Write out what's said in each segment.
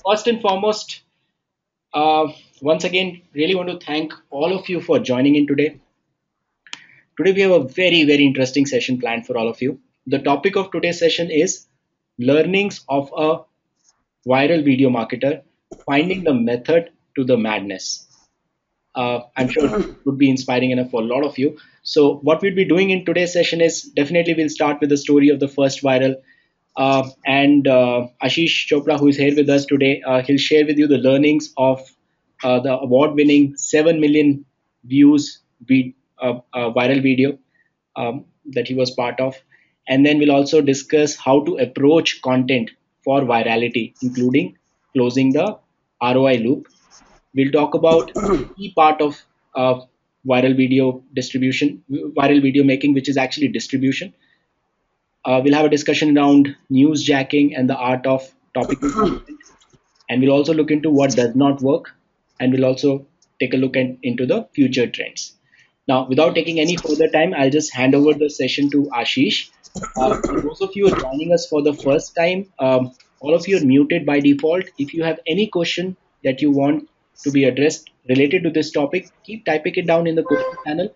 First and foremost, uh, once again, really want to thank all of you for joining in today. Today, we have a very interesting session planned for all of you. The topic of today's session is learnings of a viral video marketer, finding the method to the madness. I'm sure it would be inspiring enough for a lot of you. So, what we'll be doing in today's session is definitely we'll start with the story of the first viral. And Ashish Chopra, who is here with us today, he'll share with you the learnings of the award winning 7 million views viral video that he was part of. And then we'll also discuss how to approach content for virality, including closing the ROI loop. We'll talk about key part of uh, viral video making, which is actually distribution. We'll have a discussion around newsjacking and the art of topical content, and we'll also look into what does not work, and we'll also take a look into the future trends. Now, without taking any further time, I'll just hand over the session to Ashish. For those of you who are joining us for the first time, all of you are muted by default. If you have any question that you want to be addressed related to this topic, keep typing it down in the question panel,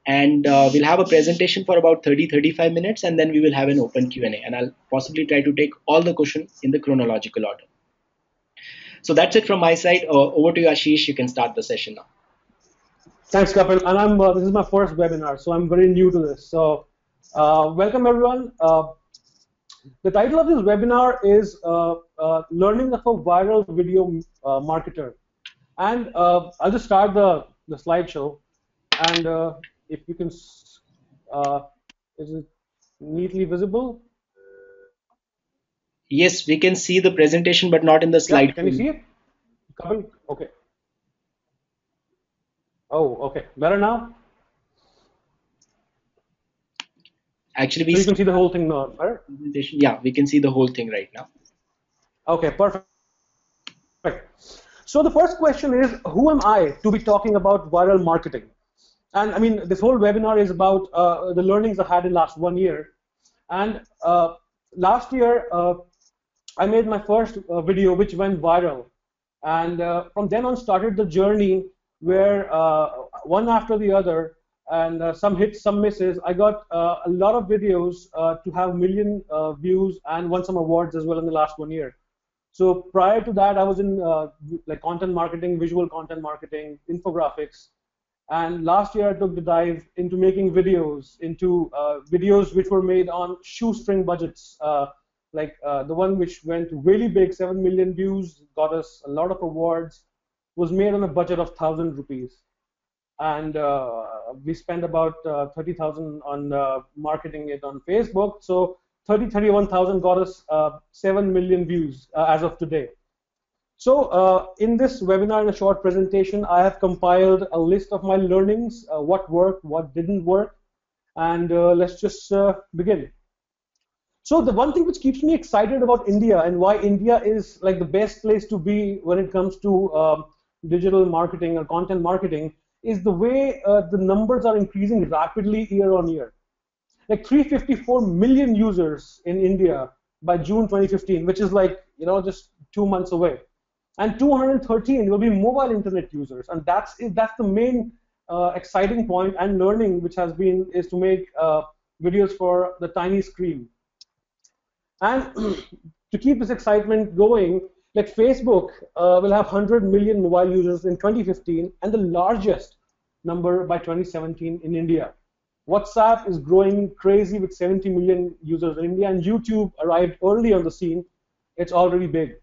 and we'll have a presentation for about 30-35 minutes, and then we will have an open Q&A, and I'll possibly try to take all the questions in the chronological order. So that's it from my side. Over to you, Ashish. You can start the session now. Thanks, Kapil. And this is my first webinar, so I'm very new to this. So welcome, everyone. The title of this webinar is Learning of a Viral Video Marketer. And I'll just start the slideshow. And if you can, is it neatly visible? Yes, we can see the presentation, but not in the slide. Yeah, can you see it? Kapil? Okay. Oh, okay. Better now? Actually, so you can see the whole thing now, right? Yeah, we can see the whole thing right now. Okay, perfect. So the first question is, who am I to be talking about viral marketing? And I mean, this whole webinar is about the learnings I had in last 1 year. And last year, I made my first video, which went viral. And from then on started the journey where one after the other, and some hits, some misses. I got a lot of videos to have million views and won some awards as well in the last 1 year. So prior to that, I was in like content marketing, visual content marketing, infographics. And last year, I took the dive into making videos, videos which were made on shoestring budgets, like the one which went really big, 7 million views, got us a lot of awards, was made on a budget of 1,000 rupees. And we spent about 30,000 on marketing it on Facebook. So 31,000 got us 7 million views as of today. So in this webinar, in a short presentation, I have compiled a list of my learnings, what worked, what didn't work, and let's just begin. So the one thing which keeps me excited about India and why India is like the best place to be when it comes to digital marketing or content marketing is the way the numbers are increasing rapidly year on year. Like 354 million users in India by June 2015, which is like, just 2 months away. And 213 will be mobile internet users. And that's the main exciting point and learning which has been is to make videos for the tiny screen. And to keep this excitement going, like Facebook will have 100 million mobile users in 2015 and the largest number by 2017 in India. WhatsApp is growing crazy with 70 million users in India, and YouTube arrived early on the scene. It's already big.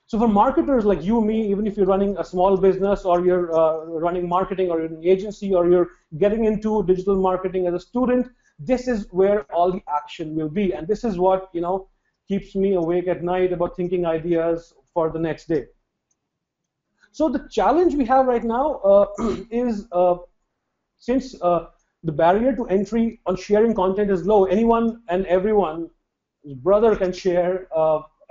So for marketers like you, me, even if you're running a small business or you're running marketing or you're an agency or you're getting into digital marketing as a student, this is where all the action will be. And this is what, keeps me awake at night about thinking ideas for the next day. So the challenge we have right now is since the barrier to entry on sharing content is low, anyone and everyone's brother can share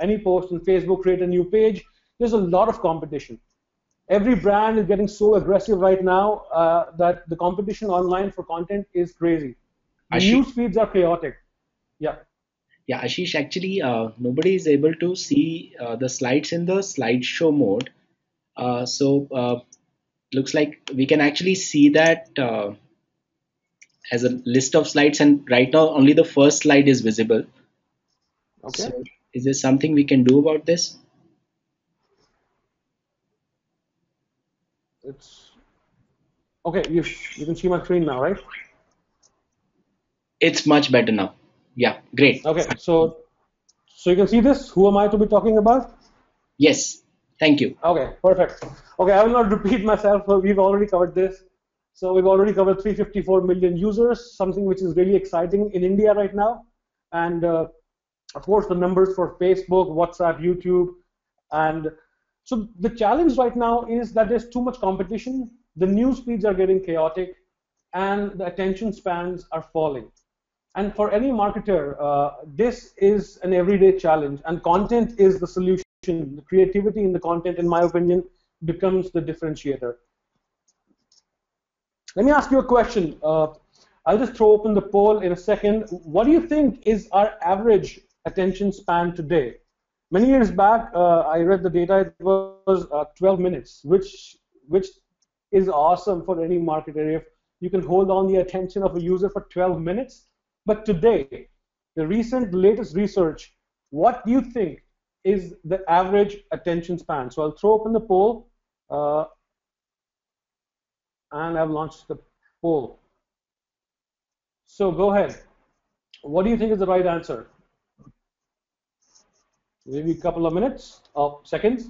any post on Facebook, create a new page. There's a lot of competition. Every brand is getting so aggressive right now that the competition online for content is crazy. The news feeds are chaotic. Yeah. Yeah, Ashish, actually, nobody is able to see the slides in the slideshow mode. So looks like we can actually see that as a list of slides, and right now only the first slide is visible. Okay, So, is there something we can do about this? it's okay. You can see my screen now, right? It's much better now. Yeah, great. Okay, so you can see this. Who am I to be talking about? Yes, thank you. Okay, perfect. Okay, I will not repeat myself. We've already covered this. So we've already covered 354 million users, something which is really exciting in India right now. And of course, the numbers for Facebook, WhatsApp, YouTube. And so the challenge right now is that there's too much competition. The news feeds are getting chaotic, and the attention spans are falling. And for any marketer, this is an everyday challenge, and content is the solution. The creativity in the content, in my opinion, becomes the differentiator. Let me ask you a question. I'll just throw open the poll in a second. What do you think is our average attention span today? Many years back, I read the data. It was 12 minutes, which is awesome for any marketer if you can hold on the attention of a user for 12 minutes. But today, the recent latest research, what do you think is the average attention span? So I'll throw open the poll, and I've launched the poll. So go ahead. What do you think is the right answer? Maybe a couple of minutes or seconds.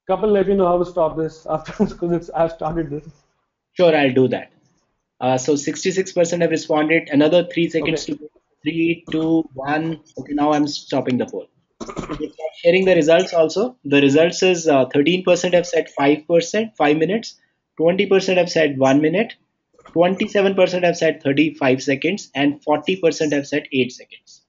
Couple, let me know how to stop this after because I've started this. Sure, I'll do that. So 66% have responded. Another 3 seconds Okay. to go. Three, two, one. Okay, now I'm stopping the poll. Okay, so sharing the results also. The results is 13% have said 5%, 5 minutes. 20% have said 1 minute. 27% have said 35 seconds, and 40% have said 8 seconds.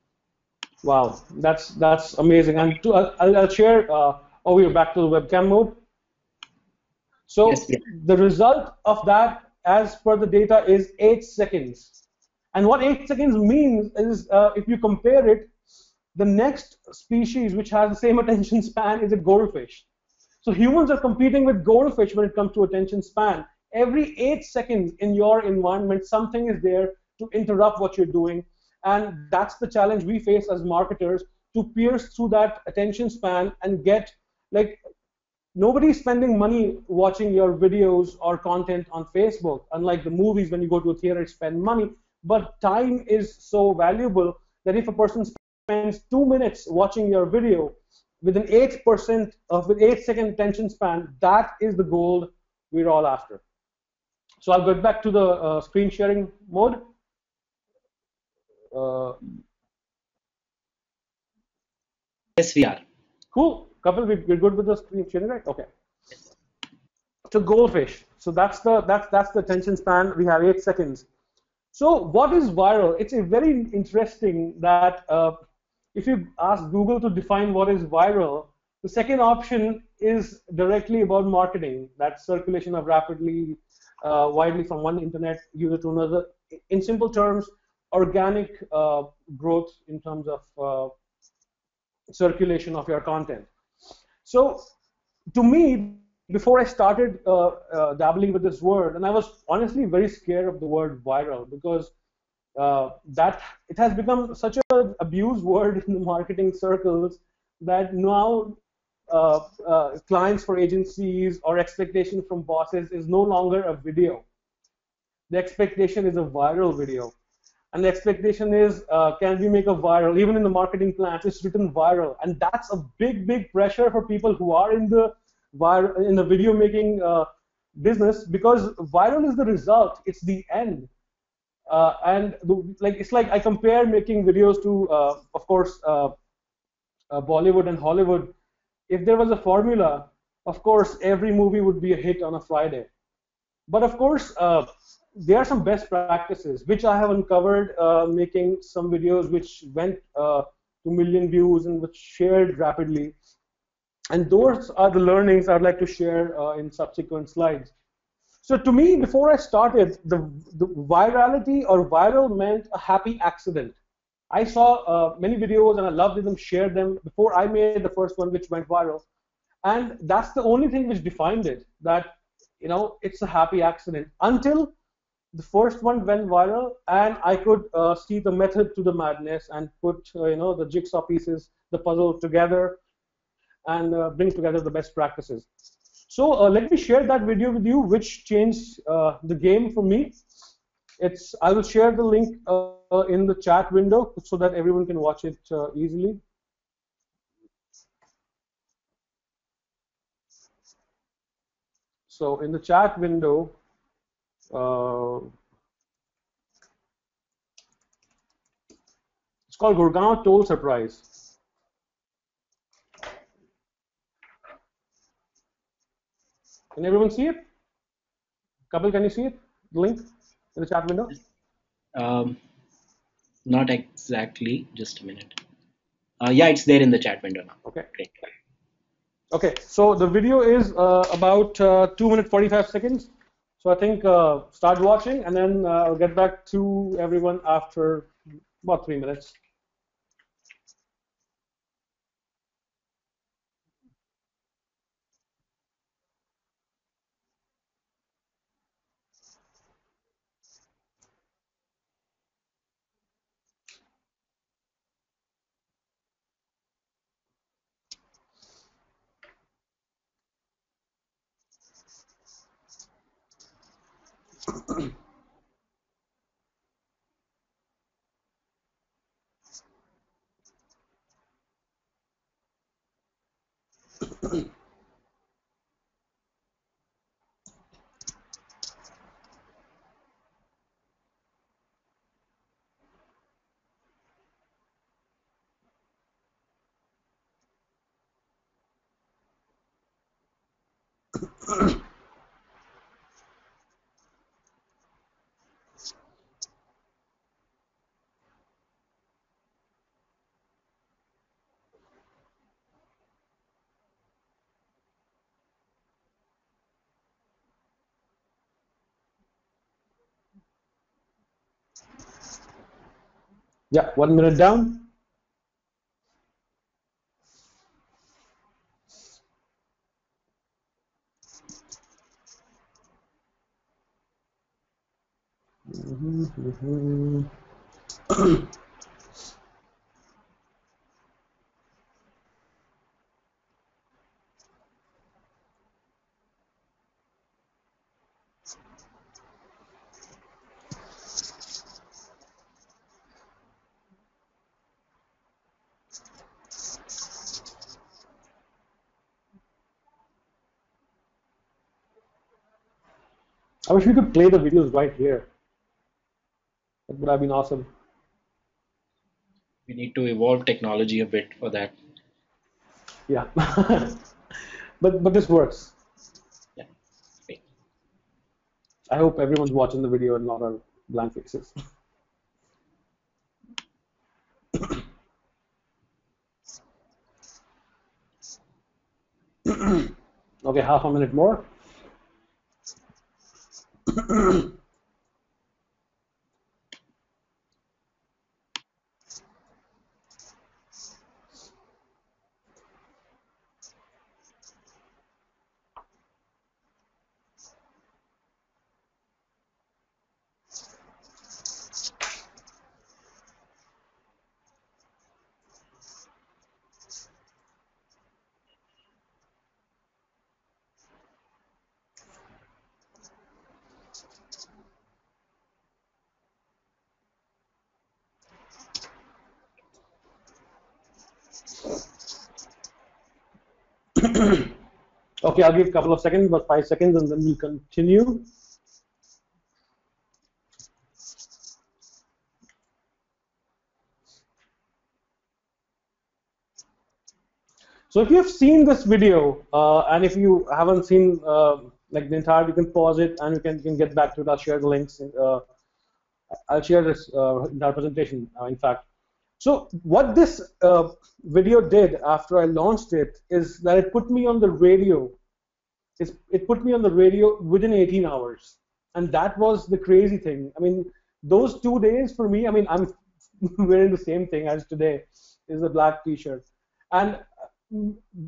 Wow, that's amazing. And I'll share. Oh, we're back to the webcam mode. Yes, So yes. the result of that, as per the data, is 8 seconds. And what 8 seconds means is, if you compare it, the next species which has the same attention span is a goldfish. So humans are competing with goldfish when it comes to attention span. Every 8 seconds in your environment, something is there to interrupt what you're doing. And that's the challenge we face as marketers, to pierce through that attention span and get, like, nobody's spending money watching your videos or content on Facebook. Unlike the movies, when you go to a theater, you spend money. But time is so valuable that if a person spends 2 minutes watching your video with an 8% of with 8 second attention span, that is the goal we're all after. So I'll get back to the screen sharing mode. Uh, Yes, we are. cool. Couple, we're good with the screen sharing, right? Okay. So goldfish. So that's the attention span. We have 8 seconds. So what is viral? It's a very interesting that if you ask Google to define what is viral, the second option is directly about marketing. That's circulation of rapidly, widely from one internet user to another. In simple terms, organic growth in terms of circulation of your content. So to me, before I started dabbling with this word, and I was honestly very scared of the word viral because that it has become such an abused word in the marketing circles that now clients for agencies or expectation from bosses is no longer a video. The expectation is a viral video. And the expectation is, can we make a viral? Even in the marketing plans, it's written viral. And that's a big, big pressure for people who are in the video making business, because viral is the result, it's the end. Like, it's like I compare making videos to, of course, Bollywood and Hollywood. If there was a formula, of course, every movie would be a hit on a Friday. But of course, there are some best practices which I have uncovered, making some videos which went to million views and which shared rapidly. And those are the learnings I'd like to share in subsequent slides. So to me, before I started, the virality or viral meant a happy accident. I saw many videos and I loved them, shared them before I made the first one, which went viral. And that's the only thing which defined it, that, it's a happy accident until the first one went viral and I could see the method to the madness and put, the jigsaw pieces, the puzzle together and bring together the best practices. So let me share that video with you, which changed the game for me. I will share the link in the chat window so that everyone can watch it easily. So in the chat window, uh, it's called Gurgaon Toll Surprise. Can everyone see it? Kapil, can you see it? The link in the chat window? Um, Not exactly. Just a minute. Yeah, it's there in the chat window now. Okay. Great. Okay, so the video is about 2 minutes 45 seconds. So I think start watching and then I'll get back to everyone after about 3 minutes. Yeah, 1 minute down. I wish we could play the videos right here. That would have been awesome. We need to evolve technology a bit for that. Yeah, but this works. Yeah. Great. I hope everyone's watching the video and not our blank faces. Okay, half a minute more. Okay, I'll give a couple of seconds, about 5 seconds, and then we'll continue. So if you've seen this video, and if you haven't seen like the entire, you can pause it and you can get back to it. I'll share the links. I'll share this entire presentation, in fact. So what this video did after I launched it is that it put me on the radio It put me on the radio within 18 hours, and that was the crazy thing. I mean, those 2 days for me. I mean, I'm wearing the same thing as today, is a black T-shirt, and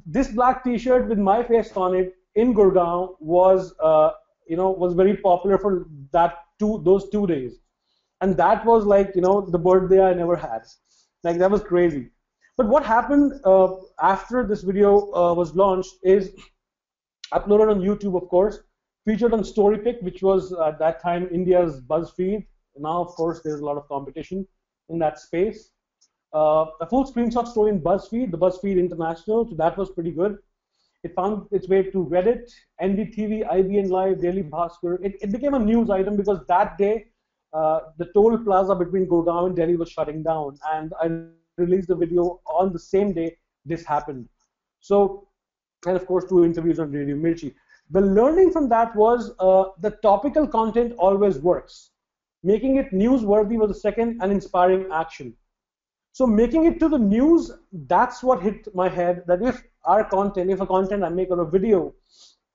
this black T-shirt with my face on it in Gurgaon was, was very popular for those 2 days, and that was like, the birthday I never had. Like, that was crazy. But what happened after this video was launched is uploaded on YouTube, of course, featured on StoryPic, which was at that time India's BuzzFeed. Now, of course, there's a lot of competition in that space. A full screenshot story in BuzzFeed, the BuzzFeed International, so that was pretty good. It found its way to Reddit, NDTV, IBN Live, Daily Bhaskar. It became a news item because that day, the toll plaza between Gurgaon and Delhi was shutting down, and I released the video on the same day this happened. So, and of course, 2 interviews on Radio Mirchi. The learning from that was the topical content always works. Making it newsworthy was the second, and inspiring action. So making it to the news, that's what hit my head, that if a content I make or a video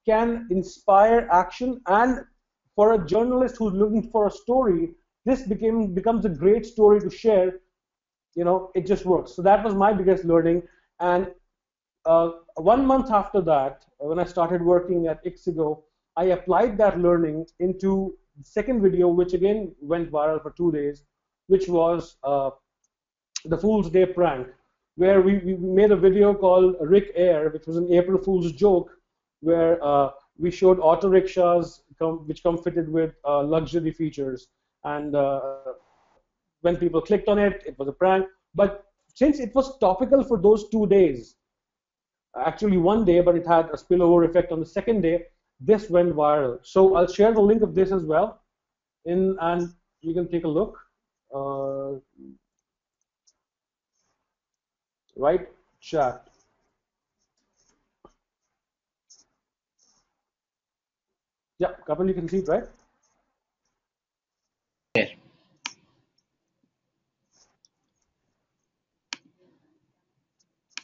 can inspire action, and for a journalist who's looking for a story, this becomes a great story to share, it just works. So that was my biggest learning. And 1 month after that, when I started working at Ixigo, I applied that learning into the second video, which again went viral for 2 days, which was the Fool's Day prank, where we made a video called Rick Air, which was an April Fool's joke, where we showed auto rickshaws which come fitted with luxury features, and when people clicked on it, it was a prank. But since it was topical for those 2 days, actually one day, but it had a spillover effect on the second day, this went viral. So I'll share the link of this as well, and you can take a look. Right, chat. Yeah, Kapil, you can see it, right? There.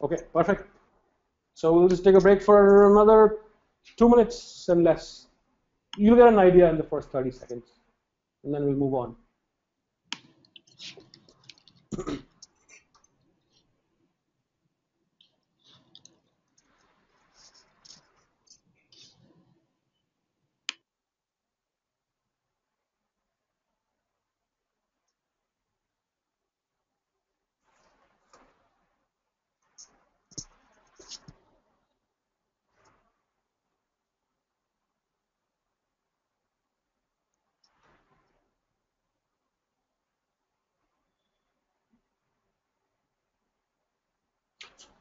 Okay, perfect. So we'll just take a break for another 2 minutes and less. You'll get an idea in the first 30 seconds, and then we'll move on.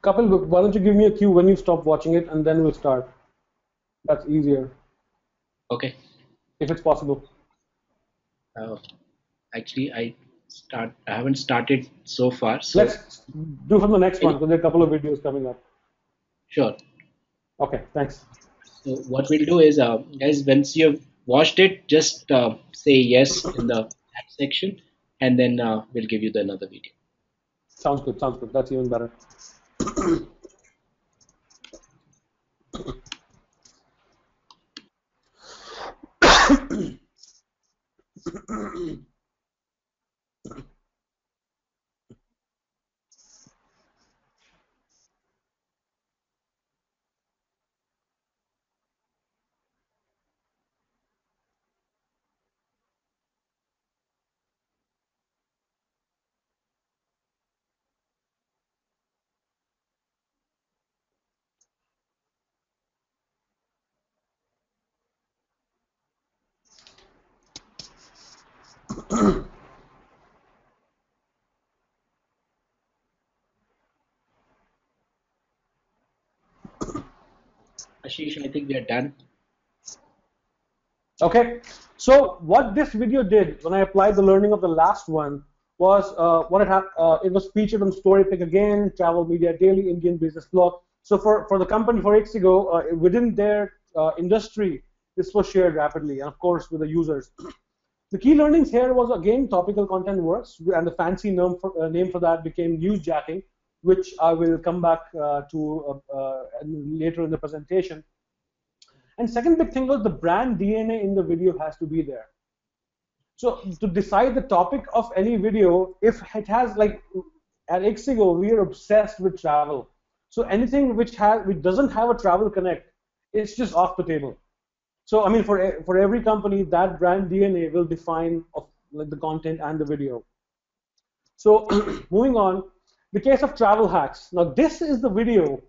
Kapil, why don't you give me a cue when you stop watching it, and then we'll start. That's easier, Okay. if it's possible. Uh, Actually, I haven't started so far. So Let's do from the next can one, you- because there are a couple of videos coming up. sure. Okay, thanks. So what we'll do is, guys, once you've watched it, just say yes in the chat section, and then we'll give you the another video. Sounds good, sounds good. That's even better. Ashish, I think we are done. Okay, so what this video did when I applied the learning of the last one was it was featured on StoryPick again, Travel Media Daily, Indian Business Blog. So for the company, for Ixigo, within their industry, this was shared rapidly, and of course with the users. The key learnings here was, again, topical content works, and the fancy name for that became Newsjacking, which I will come back to later in the presentation. And second big thing was the brand DNA in the video has to be there. So to decide the topic of any video, if it has like at Ixigo, we are obsessed with travel. So anything which doesn't have a travel connect, it's just off the table. So I mean, for every company, that brand DNA will define of like the content and the video. So moving on, the case of travel hacks. Now this is the video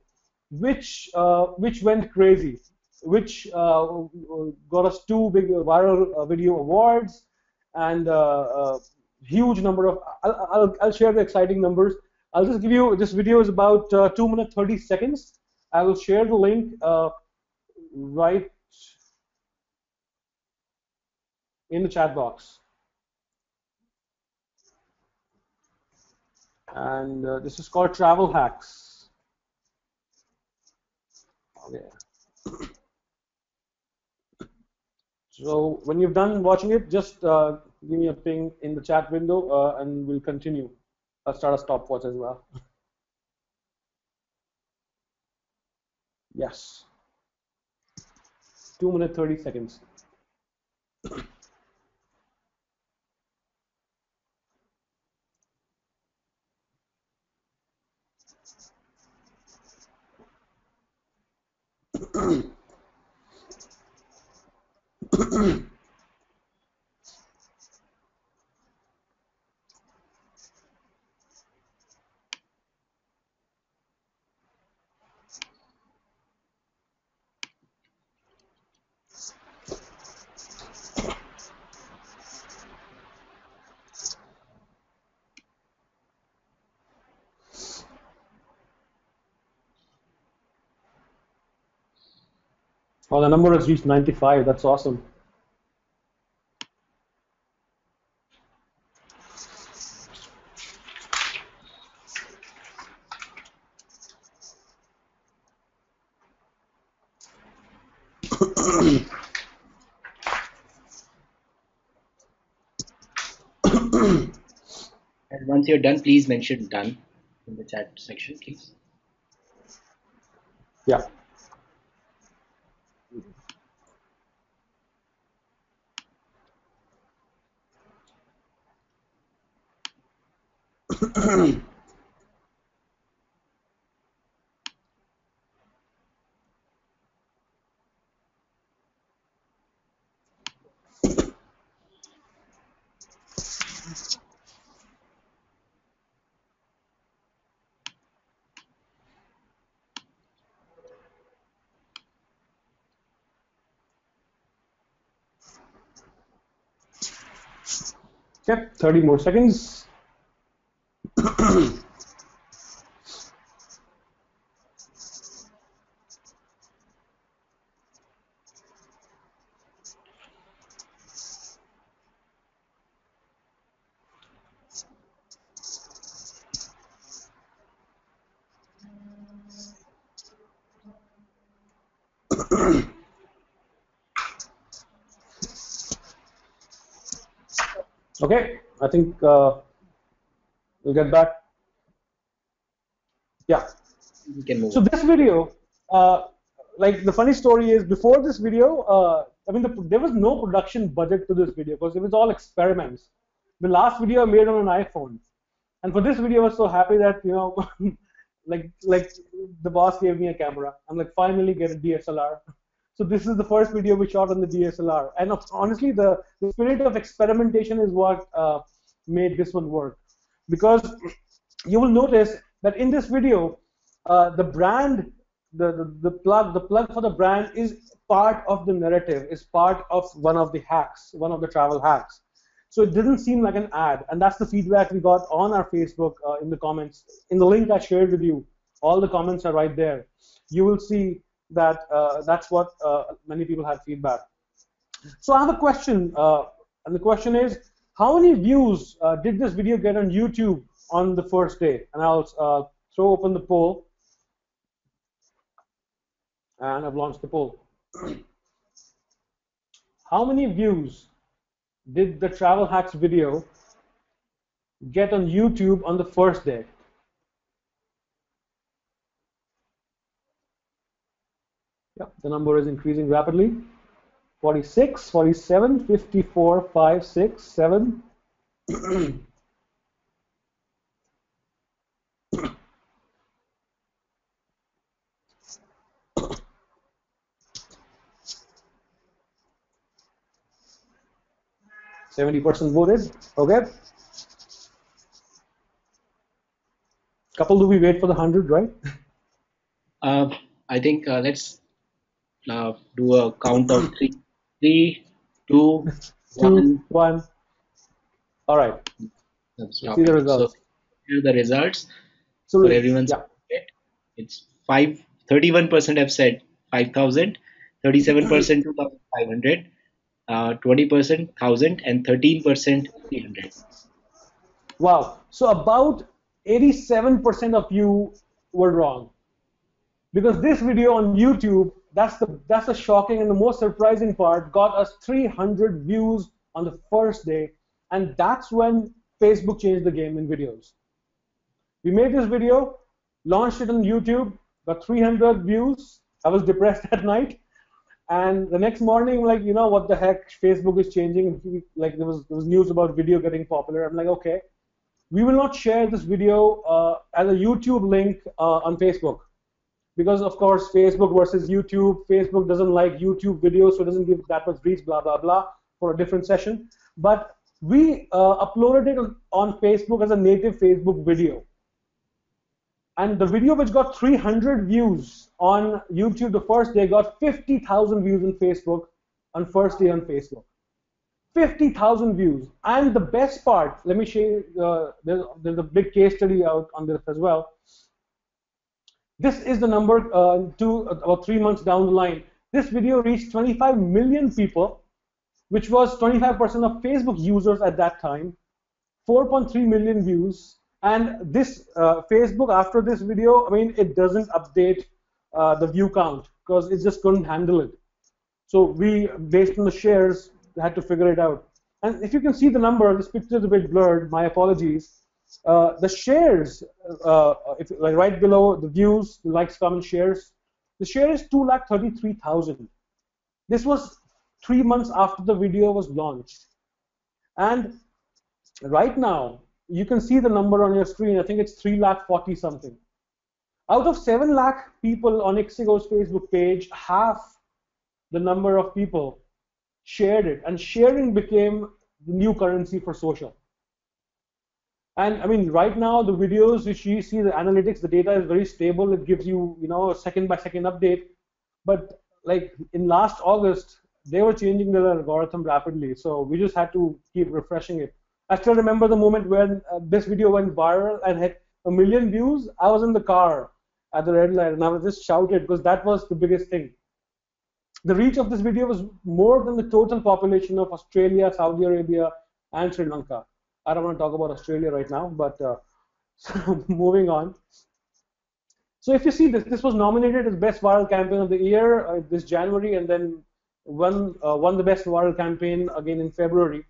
which went crazy, which got us two big viral video awards and huge number of. I'll share the exciting numbers. I'll just give you this video is about 2 minutes 30 seconds. I will share the link right in the chat box. And this is called travel hacks. Okay. So when you've done watching it, just give me a ping in the chat window, and we'll continue. I'll start a stopwatch as well. Yes. 2 minutes 30 seconds. Oh, the number has reached 95. That's awesome. And once you're done, please mention done in the chat section, please. Yeah. Okay, 30 more seconds. Okay, I think we'll get back. Yeah. We can move So on. this video, like the funny story is, before this video, I mean, there was no production budget to this video because it was all experiments. The last video I made on an iPhone, and for this video, I was so happy that like the boss gave me a camera. I'm like, finally get a DSLR. So this is the first video we shot on the DSLR, and honestly, the spirit of experimentation is what made this one work, because you will notice that in this video, the brand, the plug for the brand is part of the narrative, is part of one of the hacks, one of the travel hacks. So it didn't seem like an ad, and that's the feedback we got on our Facebook in the comments. In the link I shared with you, all the comments are right there. You will see that that's what many people had feedback. So I have a question, and the question is, how many views did this video get on YouTube on the first day? And I'll throw open the poll, and I've launched the poll. How many views did the travel hacks video get on YouTube on the first day? Yeah, the number is increasing rapidly. 46, 47, 54, 5, 6, 7. 70% voted. Okay. Couple, do we wait for the 100, right? Uh, I think let's do a count of three. Three, two, 2, one. 1. All right. Let's see Stop the it. So results. here are the results for So, everyone's yeah. benefit. It's 31% have said 5,000, 37% 2,500, 20% 1,000, and 13% 300. Wow. So, about 87% of you were wrong. Because this video on YouTube, that's the shocking and the most surprising part, got us 300 views on the first day, and that's when Facebook changed the game in videos. We made this video, launched it on YouTube, got 300 views. I was depressed at night, and the next morning, like, what the heck, Facebook is changing. Like, there was news about video getting popular. I'm like, okay, we will not share this video as a YouTube link on Facebook, because of course Facebook versus YouTube. Facebook doesn't like YouTube videos, so it doesn't give that much reach, blah blah blah, for a different session. But we uploaded it on Facebook as a native Facebook video, and the video which got 300 views on YouTube the first day got 50,000 views on Facebook on first day on Facebook. 50,000 views. And the best part, let me show you, there's a big case study out on this as well. This is the number about 3 months down the line. This video reached 25 million people, which was 25% of Facebook users at that time, 4.3 million views. And this Facebook, after this video, I mean, it doesn't update the view count because it just couldn't handle it. So we, based on the shares, had to figure it out. And if you can see the number, this picture is a bit blurred, my apologies. The shares, like right below the views, the likes, comments, shares, the share is 233,000. This was 3 months after the video was launched. And right now, you can see the number on your screen. I think it's 340 something. Out of 7 lakh people on Ixigo's Facebook page, half the number of people shared it, and sharing became the new currency for social. And I mean, right now, the videos which you see, the analytics, the data is very stable. It gives you, a second by second update. But like in last August, they were changing their algorithm rapidly. So we just had to keep refreshing it. I still remember the moment when this video went viral and had 1 million views. I was in the car at the red light and I was just shouted because that was the biggest thing. The reach of this video was more than the total population of Australia, Saudi Arabia, and Sri Lanka. I don't want to talk about Australia right now, but so moving on. So if you see this, this was nominated as Best Viral Campaign of the Year this January, and then won the Best Viral Campaign again in February.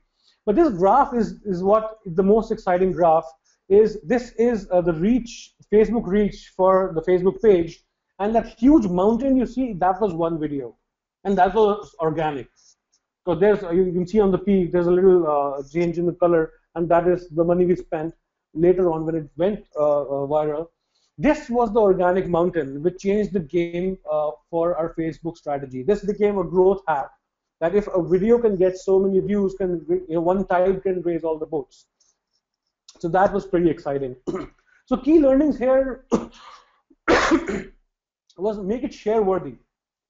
But this graph is what the most exciting graph is. This is the reach, Facebook reach for the Facebook page, and that huge mountain you see, that was one video, and that was organic. So there's, you can see on the peak, there's a little change in the color, and that is the money we spent later on when it went viral. This was the organic mountain which changed the game for our Facebook strategy. This became a growth hack, that if a video can get so many views, one tide can raise all the boats. So that was pretty exciting. So key learnings here was make it share worthy,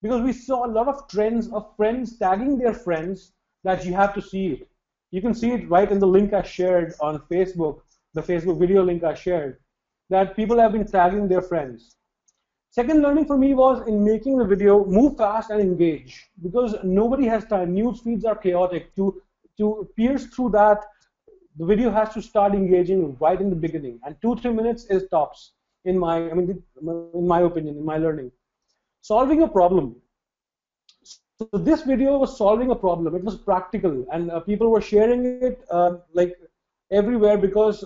because we saw a lot of trends of friends tagging their friends that you have to see it. You can see it right in the link I shared on Facebook, the Facebook video link I shared, that people have been tagging their friends. Second learning for me was in making the video, move fast and engage, because nobody has time. News feeds are chaotic. To pierce through that, the video has to start engaging right in the beginning, and 2-3 minutes is tops in my opinion, in my learning. Solving a problem. So this video was solving a problem. It was practical, and people were sharing it like everywhere, because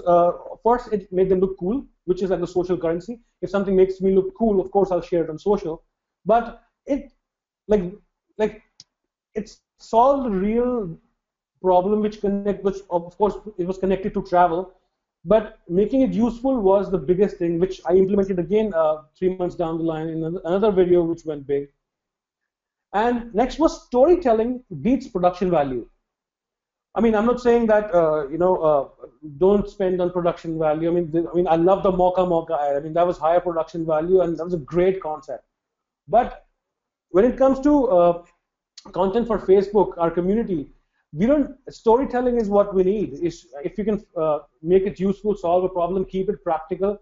first it made them look cool, which is like the social currency. If something makes me look cool, of course I'll share it on social. But it like like it solved a real problem which of course it was connected to travel, but making it useful was the biggest thing, which I implemented again 3 months down the line in another video which went big. And next was storytelling beats production value. I mean, I'm not saying that don't spend on production value. I love the Mocha ad. I mean, that was higher production value, and that was a great concept. But when it comes to content for Facebook, our community, we don't. Storytelling is what we need. Is if you can make it useful, solve a problem, keep it practical,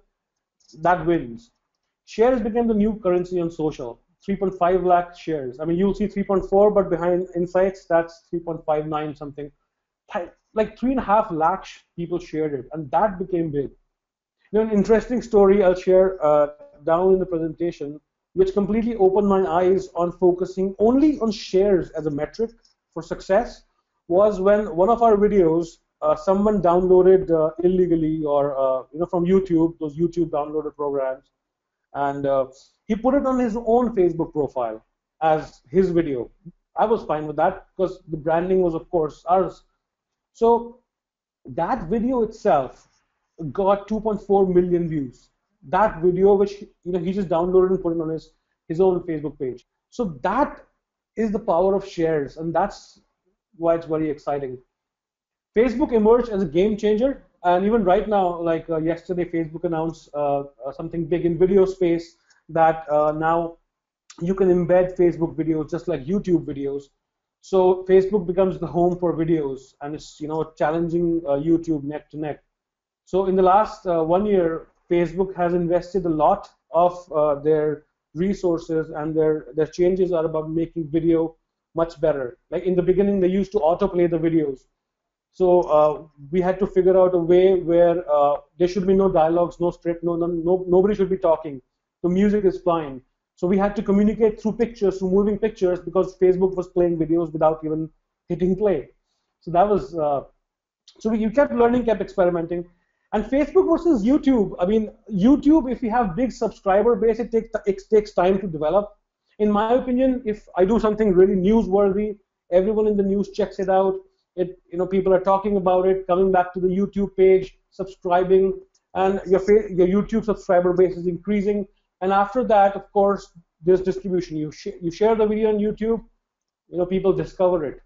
that wins. Shares became the new currency on social. 3.5 lakh shares. I mean, you'll see 3.4, but behind insights, that's 3.59 something. Like 3.5 lakh people shared it, and that became big. An interesting story I'll share down in the presentation, which completely opened my eyes on focusing only on shares as a metric for success, was when one of our videos, someone downloaded illegally or from YouTube, those YouTube downloaded programs, and he put it on his own Facebook profile as his video. I was fine with that because the branding was, of course, ours. So that video itself got 2.4 million views. That video, which he just downloaded and put it on his own Facebook page. So that is the power of shares, and that's why it's very exciting. Facebook emerged as a game changer, and even right now, like yesterday, Facebook announced something big in video space that now you can embed Facebook videos just like YouTube videos. So Facebook becomes the home for videos, and it's challenging YouTube neck to neck. So in the last 1 year, Facebook has invested a lot of their resources, and their changes are about making video much better. Like in the beginning, they used to autoplay the videos. So we had to figure out a way where there should be no dialogues, no script, nobody should be talking. The music is fine. So we had to communicate through pictures, through moving pictures, because Facebook was playing videos without even hitting play. So that was so you kept learning, kept experimenting. And Facebook versus YouTube. I mean, YouTube, if you have big subscriber base, it takes time to develop. In my opinion, if I do something really newsworthy, everyone in the news checks it out. People are talking about it, coming back to the YouTube page, subscribing, and your YouTube subscriber base is increasing. And after that, of course, there's distribution. You share the video on YouTube, people discover it.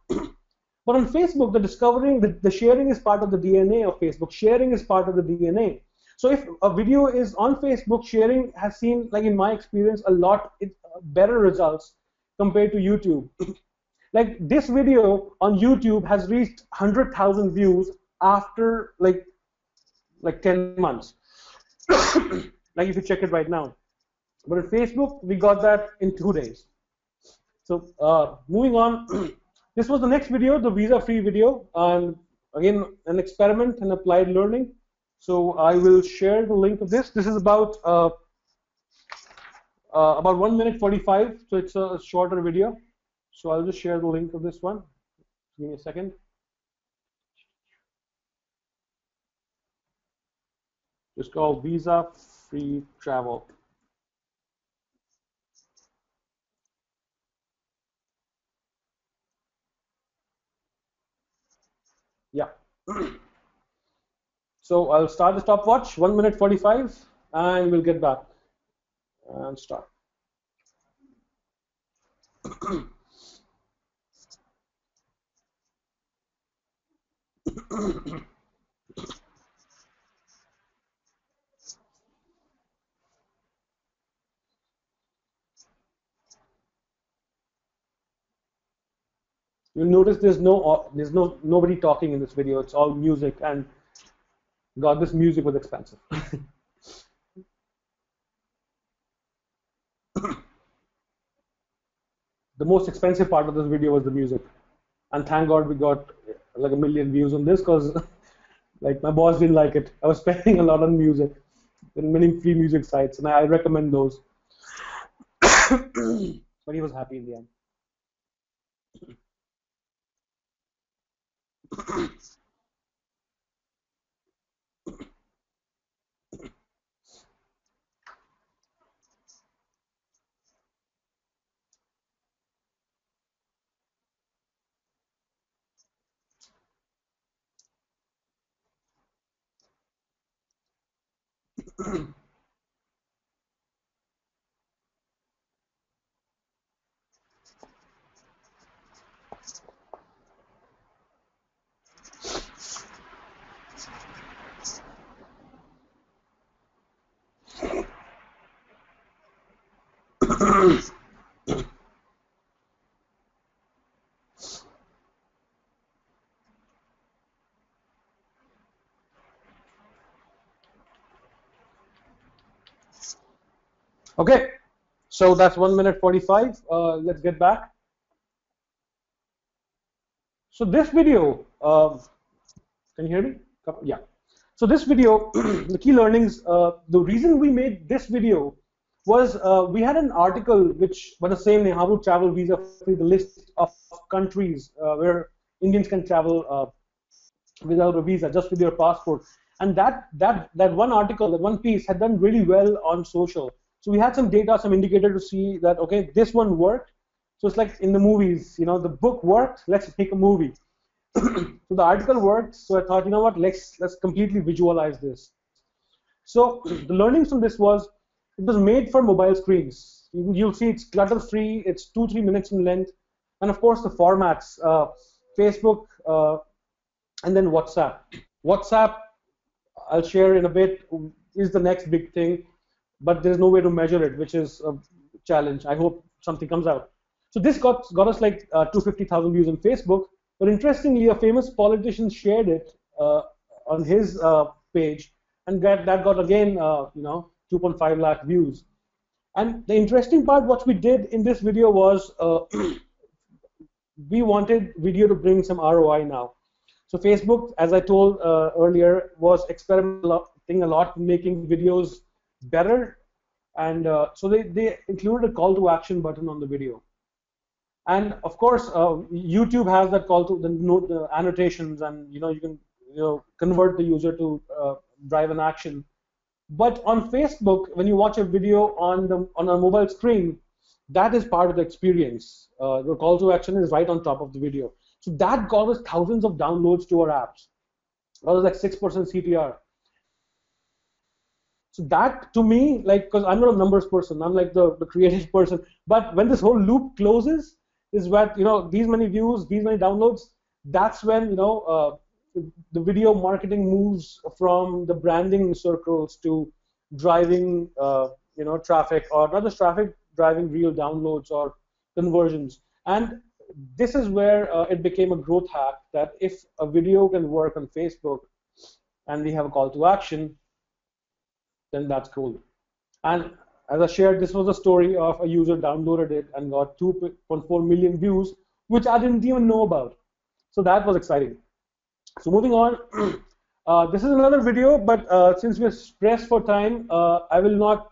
But on Facebook, the discovering, the sharing is part of the DNA of Facebook. Sharing is part of the DNA. So if a video is on Facebook, sharing has seen, like in my experience, a lot better results compared to YouTube. Like this video on YouTube has reached 100,000 views after like 10 months. Like if you check it right now. But on Facebook, we got that in 2 days. So moving on, this was the next video, the visa-free video, and again an experiment and applied learning. So I will share the link of this. This is about 1 minute 45, so it's a shorter video. So I'll just share the link of this one. Give me a second. Just called visa-free travel. Yeah. So I'll start the stopwatch, 1 minute 45, and we'll get back and start. You'll notice there's nobody talking in this video. It's all music, and God, this music was expensive. The most expensive part of this video was the music, and thank God we got like 1 million views on this, because like my boss didn't like it. I was spending a lot on music and many free music sites, and I recommend those. But he was happy in the end. Okay, so that's 1 minute 45. Let's get back. So this video, can you hear me? Yeah. So this video, the key learnings, the reason we made this video was we had an article which was the same name, how to travel visa free, the list of countries where Indians can travel without a visa, just with your passport. And that one article, that one piece had done really well on social. So we had some data, some indicator to see that, okay, this one worked. So it's like in the movies, the book worked, let's make a movie. So the article worked, so I thought, what, let's completely visualize this. So the learnings from this was it was made for mobile screens. You'll see it's clutter free, it's 2-3 minutes in length, and of course the formats, Facebook, and then WhatsApp. WhatsApp, I'll share in a bit, is the next big thing, but there's no way to measure it, which is a challenge. I hope something comes out. So this got us like 250,000 views on Facebook, but interestingly, a famous politician shared it on his page, and that got again 2.5 lakh views. And the interesting part, what we did in this video was we wanted video to bring some ROI now. So Facebook, as I told earlier, was experimenting a lot, making videos better, and so they included a call to action button on the video. And of course, YouTube has that call to the annotations, and you can convert the user to drive an action. But on Facebook, when you watch a video on a mobile screen, that is part of the experience. The call to action is right on top of the video. So that got us thousands of downloads to our apps. That was like 6% CTR. So that to me, like, because I'm not a numbers person, I'm like the creative person. But when this whole loop closes, is what these many views, these many downloads. That's when the video marketing moves from the branding circles to driving traffic, or not just traffic, driving real downloads or conversions. And this is where it became a growth hack, that if a video can work on Facebook and we have a call to action, then that's cool. And as I shared, this was a story of a user downloaded it and got 2.4 million views, which I didn't even know about. So that was exciting. So moving on, this is another video, but since we're pressed for time, I will not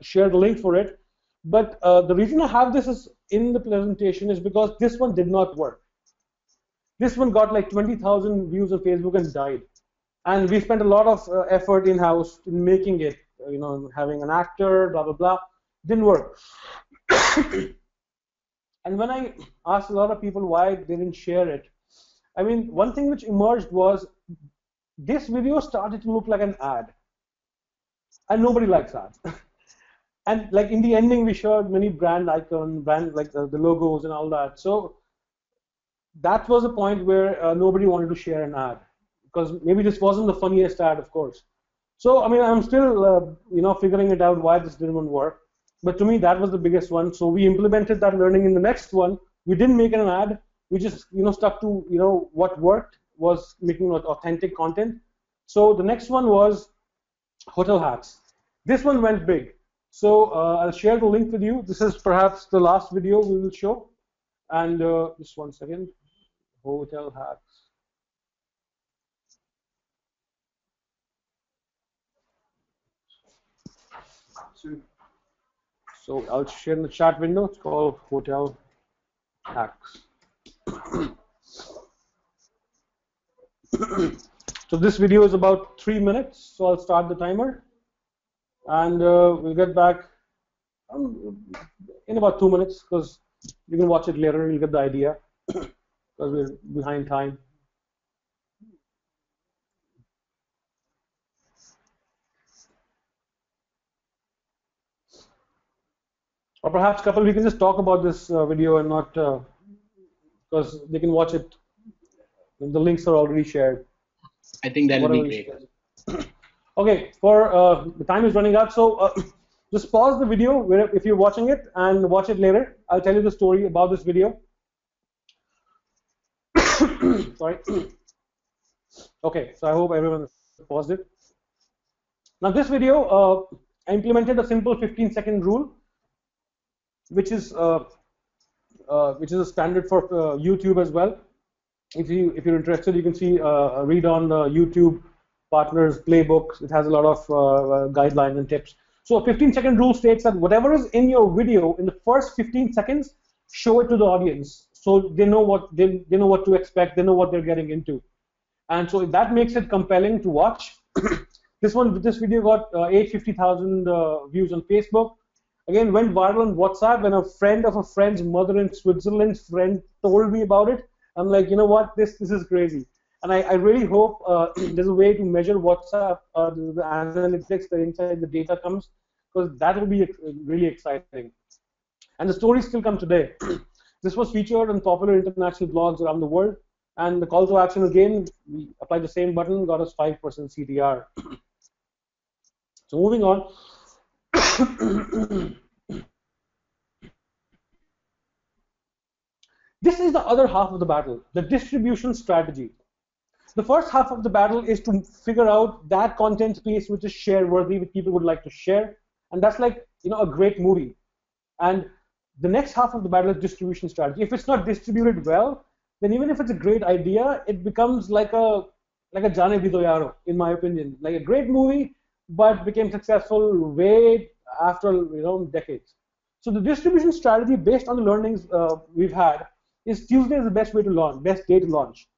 share the link for it. But the reason I have this is in the presentation is because this one did not work. This one got like 20,000 views on Facebook and died. And we spent a lot of effort in-house in making it, having an actor, blah, blah, blah. Didn't work. And when I asked a lot of people why they didn't share it, I mean, one thing which emerged was this video started to look like an ad. And nobody likes ads. And like in the ending, we showed many brand icons, like the logos and all that. So that was a point where nobody wanted to share an ad, because maybe this wasn't the funniest ad, of course. So I mean, I'm still figuring it out why this didn't work. But to me, that was the biggest one. So we implemented that learning in the next one. We didn't make an ad. We just stuck to what worked was making authentic content. So the next one was hotel hacks. This one went big. So I'll share the link with you. This is perhaps the last video we will show. And just 1 second. Hotel hacks. So I'll share in the chat window. It's called Hotel Hacks. So this video is about 3 minutes. So I'll start the timer, and we'll get back in about 2 minutes, because you can watch it later. You'll get the idea, because we're behind time. Or perhaps, couple, we can just talk about this video and not because they can watch it. The links are already shared. I think that'll be Whatever you great. suggest. Okay, for the time is running out, so just pause the video if you're watching it and watch it later. I'll tell you the story about this video. Sorry. Okay, so I hope everyone has paused it. Now, this video, I implemented a simple 15-second rule, which is a standard for YouTube as well. If you're interested, you can see read on the YouTube partners playbook. It has a lot of guidelines and tips. So a 15-second rule states that whatever is in your video in the first 15 seconds, show it to the audience so they know what they know what to expect. They know what they're getting into, and so that makes it compelling to watch. This video got 850,000 views on Facebook. Again, went viral on WhatsApp when a friend of a friend's mother in Switzerland friend told me about it. I'm like, you know what, this is crazy. And I really hope there's a way to measure WhatsApp, the analytics, the inside the data comes, because that will be really exciting. And the stories still come today. This was featured on popular international blogs around the world. And the call to action again, we applied the same button, got us 5% CTR. So moving on. This is the other half of the battle, the distribution strategy. The first half of the battle is to figure out that content space which is share worthy, which people would like to share, and that's like, you know, a great movie. And the next half of the battle is distribution strategy. If it's not distributed well, then even if it's a great idea, it becomes like a Jane Bhi Do Yaro, in my opinion, like a great movie, but became successful way after, you know, decades. So the distribution strategy, based on the learnings we've had, is Tuesday is the best way to launch, best day to launch,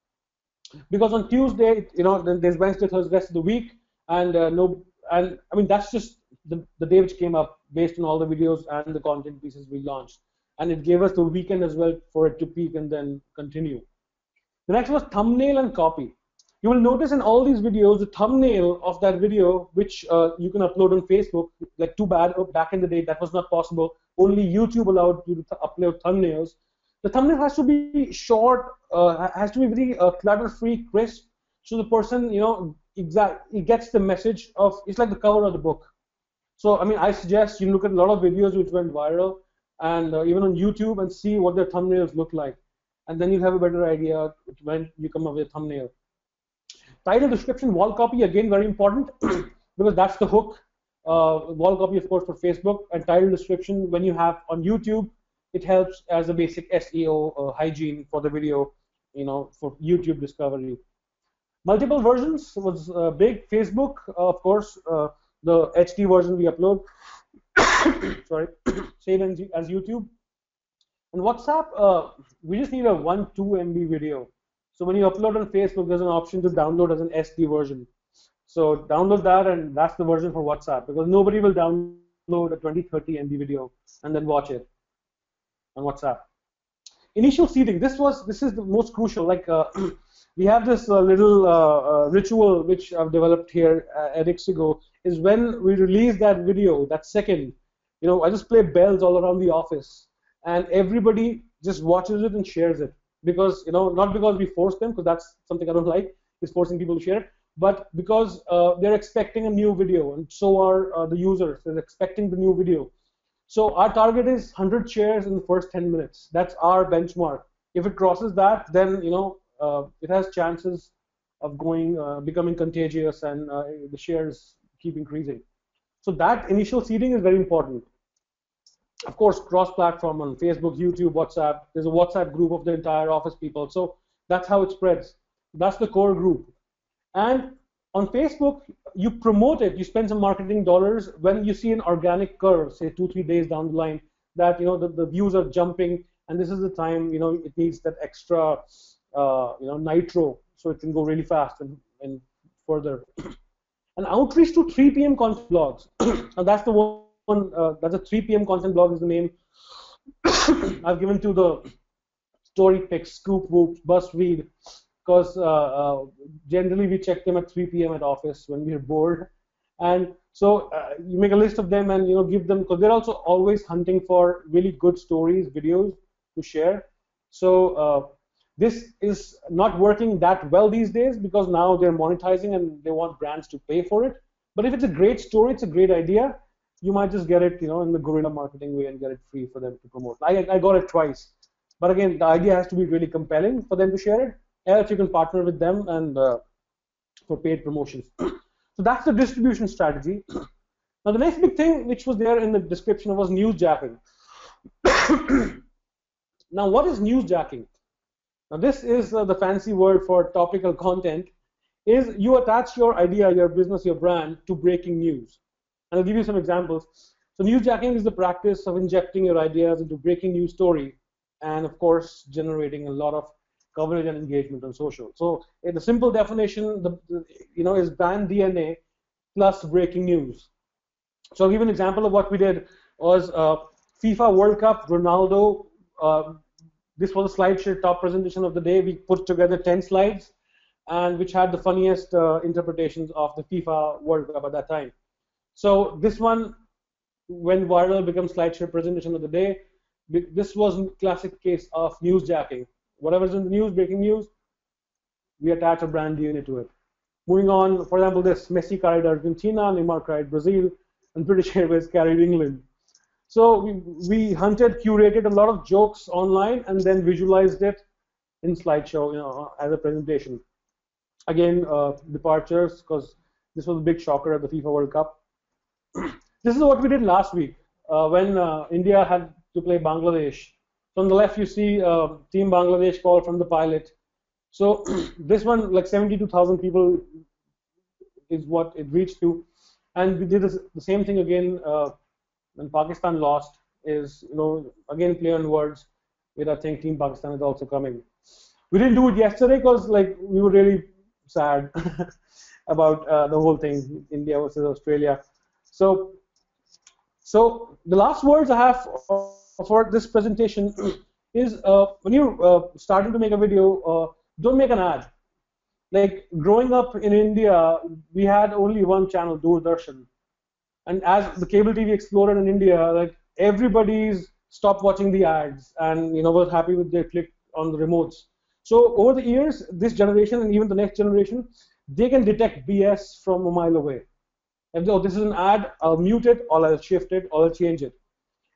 because on Tuesday, you know, then there's Wednesday, Thursday, rest of the week, and and I mean that's just the day which came up based on all the videos and the content pieces we launched, and it gave us the weekend as well for it to peak and then continue. The next was thumbnail and copy. You will notice in all these videos, the thumbnail of that video, which you can upload on Facebook, like too bad, back in the day that was not possible. Only YouTube allowed you to upload thumbnails. The thumbnail has to be short, has to be very clutter-free, crisp, so the person, you know, he gets the message of, it's like the cover of the book. So, I mean, I suggest you look at a lot of videos which went viral, and even on YouTube, and see what their thumbnails look like. And then you'll have a better idea when you come up with a thumbnail. Title, description, wall copy, again, very important, because that's the hook. Wall copy, of course, for Facebook, and title description, when you have on YouTube, it helps as a basic SEO hygiene for the video, you know, for YouTube discovery. Multiple versions was big. Facebook, of course, the HD version we upload, sorry, same as YouTube. And WhatsApp, we just need a 1-2 MB video. So when you upload on Facebook, there's an option to download as an SD version. So download that, and that's the version for WhatsApp, because nobody will download a 20-30 MB video and then watch it on WhatsApp. Initial seeding. This is the most crucial. Like we have this little ritual which I've developed here at Ixigo, is when we release that video, that second, you know, I just play bells all around the office, and everybody just watches it and shares it. Because, you know, not because we force them, because that's something I don't like, is forcing people to share, but because they're expecting a new video, and so are the users. They're expecting the new video. So our target is 100 shares in the first 10 minutes. That's our benchmark. If it crosses that, then, you know, it has chances of becoming contagious, and the shares keep increasing. So that initial seeding is very important. Of course, cross-platform on Facebook, YouTube, WhatsApp. There's a WhatsApp group of the entire office people. So that's how it spreads. That's the core group. And on Facebook, you promote it. You spend some marketing dollars when you see an organic curve, say 2-3 days down the line, that, you know, the views are jumping, and this is the time, you know, it needs that extra, you know, nitro, so it can go really fast and further. And outreach to 3 p.m. content blogs. And that's the one. That's a 3 p.m. content blog is the name I've given to the Story Picks, Scoop Whoops, BuzzFeed, because generally we check them at 3 p.m. at office when we're bored. And So you make a list of them and give them, because they're also always hunting for really good stories, videos to share. So this is not working that well these days because now they're monetizing and they want brands to pay for it. But if it's a great story, it's a great idea, you might just get it, in the guerrilla marketing way and get it free for them to promote. I got it twice. But again, the idea has to be really compelling for them to share it. Else you can partner with them and for paid promotions. So that's the distribution strategy. Now the next big thing, which was there in the description, was newsjacking. Now what is newsjacking? Now this is the fancy word for topical content. Is you attach your idea, your business, your brand to breaking news. And I'll give you some examples. So newsjacking is the practice of injecting your ideas into breaking news story, and of course generating a lot of coverage and engagement on social. So in the simple definition, is brand DNA plus breaking news. So I'll give you an example of what we did. Was FIFA World Cup, Ronaldo. This was a slideshare top presentation of the day. We put together 10 slides, and which had the funniest interpretations of the FIFA World Cup at that time. So this one went viral, became slideshare presentation of the day. This was a classic case of newsjacking. Whatever's in the news, breaking news, we attach a brand DNA to it. Moving on, for example, this Messi carried Argentina, Neymar carried Brazil, and British Airways carried England. So we hunted, curated a lot of jokes online, and then visualized it in slideshow, as a presentation. Again, departures, because this was a big shocker at the FIFA World Cup. This is what we did last week when India had to play Bangladesh. So on the left, you see Team Bangladesh call from the pilot. So this one, like 72,000 people is what it reached to. And we did the same thing again when Pakistan lost, is, again, play on words with, I think, Team Pakistan is also coming. We didn't do it yesterday because we were really sad about the whole thing, India versus Australia. So the last words I have for this presentation is when you're starting to make a video, don't make an ad. Like growing up in India, we had only one channel, Doordarshan. And as the cable TV exploded in India, like everybody's stopped watching the ads and was happy with their click on the remotes. So over the years, this generation and even the next generation, they can detect BS from a mile away. If this is an ad, I'll mute it, or I'll shift it, or I'll change it.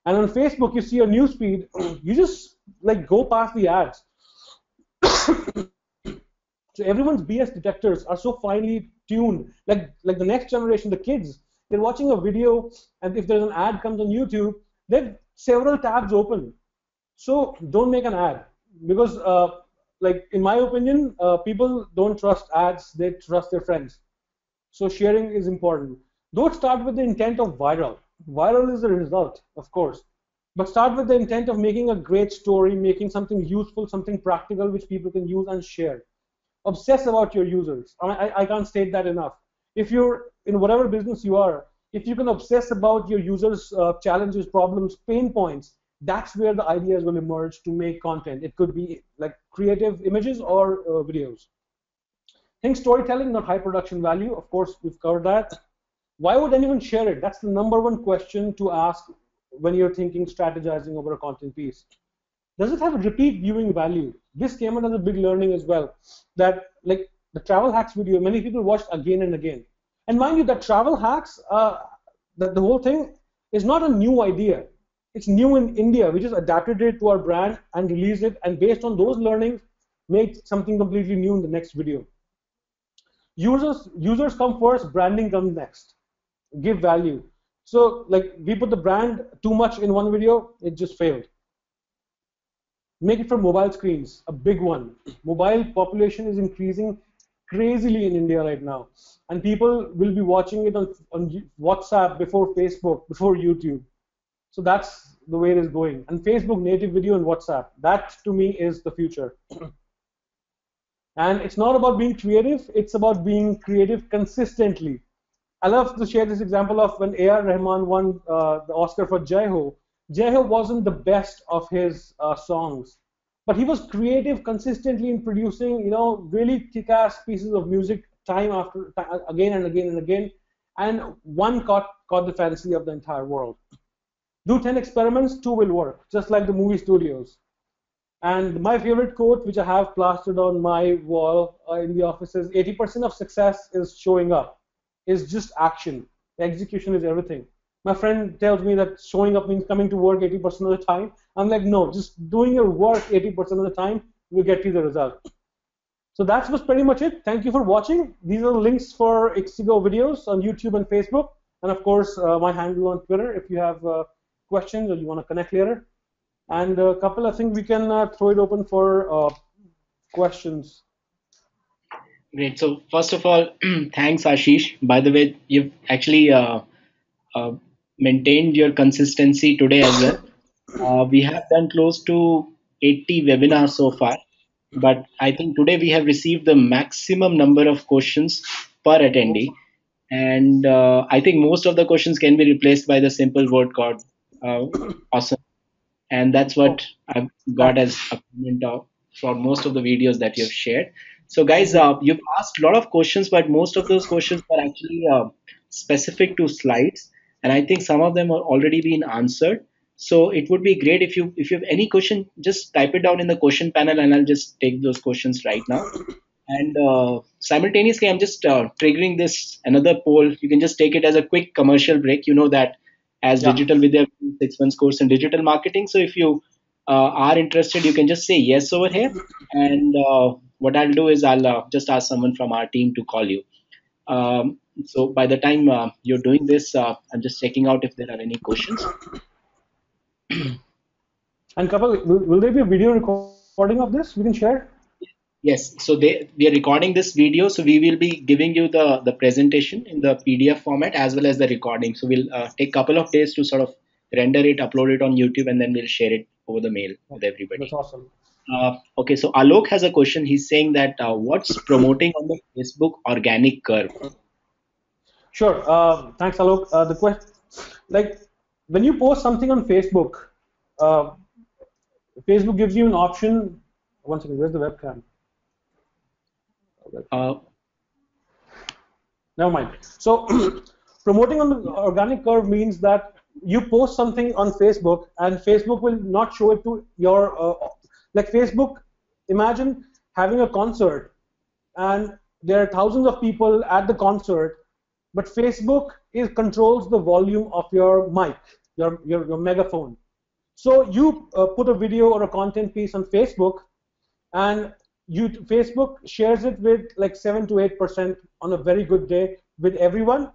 And on Facebook, you see a news feed, you just go past the ads. So everyone's BS detectors are so finely tuned. Like the next generation, the kids, they're watching a video, and if there's an ad comes on YouTube, they have several tabs open. So don't make an ad, because in my opinion, people don't trust ads, they trust their friends. So sharing is important. Don't start with the intent of viral. Viral is the result, of course. But start with the intent of making a great story, making something useful, something practical, which people can use and share. Obsess about your users. I can't state that enough. If you're in whatever business you are, if you can obsess about your users' challenges, problems, pain points, that's where the ideas will emerge to make content. It could be like creative images or videos. Think storytelling, not high production value. Of course, we've covered that. Why would anyone share it? That's the number one question to ask when you're thinking, strategizing over a content piece. Does it have a repeat viewing value? This came out as a big learning as well. That the travel hacks video, many people watched again and again. And mind you, that travel hacks, the whole thing is not a new idea. It's new in India. We just adapted it to our brand and released it. And based on those learnings, made something completely new in the next video. Users come first, branding comes next. Give value. So we put the brand too much in one video, it just failed. Make it for mobile screens, a big one. Mobile population is increasing crazily in India right now. And people will be watching it on WhatsApp before Facebook, before YouTube. So that's the way it is going. And Facebook native video and WhatsApp, that to me is the future. And it's not about being creative, it's about being creative consistently. I love to share this example of when A.R. Rahman won the Oscar for Jai Ho. Jai Ho wasn't the best of his songs, but he was creative consistently in producing, really kick-ass pieces of music time after time, again and again and again. and one caught the fancy of the entire world. Do 10 experiments, two will work, just like the movie studios. And my favorite quote, which I have plastered on my wall in the office, is 80% of success is showing up, is just action. Execution is everything. My friend tells me that showing up means coming to work 80% of the time. I'm like, no, just doing your work 80% of the time will get you the result. So that was pretty much it. Thank you for watching. These are the links for Ixigo videos on YouTube and Facebook. And of course, my handle on Twitter if you have questions or you want to connect later. And a couple, I think we can throw it open for questions. Great. So first of all, thanks Ashish. By the way, you've actually uh, maintained your consistency today as well. We have done close to 80 webinars so far, but I think today we have received the maximum number of questions per Oh, attendee, and I think most of the questions can be replaced by the simple word called uh, awesome, and that's oh, what I've got thanks. as a comment of for most of the videos that you've shared. So, guys, Mhm. you've asked a lot of questions, but most of those questions are actually specific to slides, and I think some of them are already been answered. So, it would be great if you have any question, just type it down in the question panel, and I'll just take those questions right now. And simultaneously, I'm just triggering this another poll. You can just take it as a quick commercial break. You know that as Yeah. Digital Vidya 6 months course in digital marketing. So if you are interested, you can just say yes over here. And what I'll do is I'll just ask someone from our team to call you. So by the time you're doing this, I'm just checking out if there are any questions. And Kapil, will there be a video recording of this we can share? Yes, so we are recording this video, so we will be giving you the presentation in the PDF format as well as the recording. So we'll take a couple of days to sort of render it, upload it on YouTube, and then we'll share it over the mail Oh, with that's everybody. awesome. Okay, so Alok has a question. He's saying that what's promoting on the Facebook organic curve? Sure. Thanks, Alok. The question, like, when you post something on Facebook, uh, Facebook gives you an option. One second. Where's the webcam? Uh, Never mind. So promoting on the organic curve means that you post something on Facebook and Facebook will not show it to your like Facebook. Imagine having a concert and there are thousands of people at the concert, but Facebook is controls the volume of your mic, your megaphone. So you put a video or a content piece on Facebook, and Facebook shares it with like 7 to 8% on a very good day with everyone.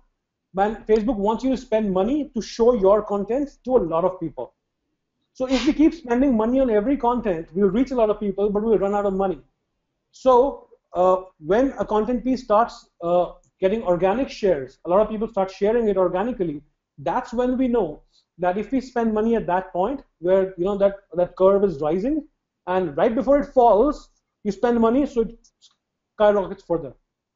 Man, Facebook wants you to spend money to show your content to a lot of people. So if we keep spending money on every content, we'll reach a lot of people, but we'll run out of money. So when a content piece starts getting organic shares, a lot of people start sharing it organically. That's when we know that if we spend money at that point where that curve is rising, and right before it falls, you spend money, so it skyrockets further.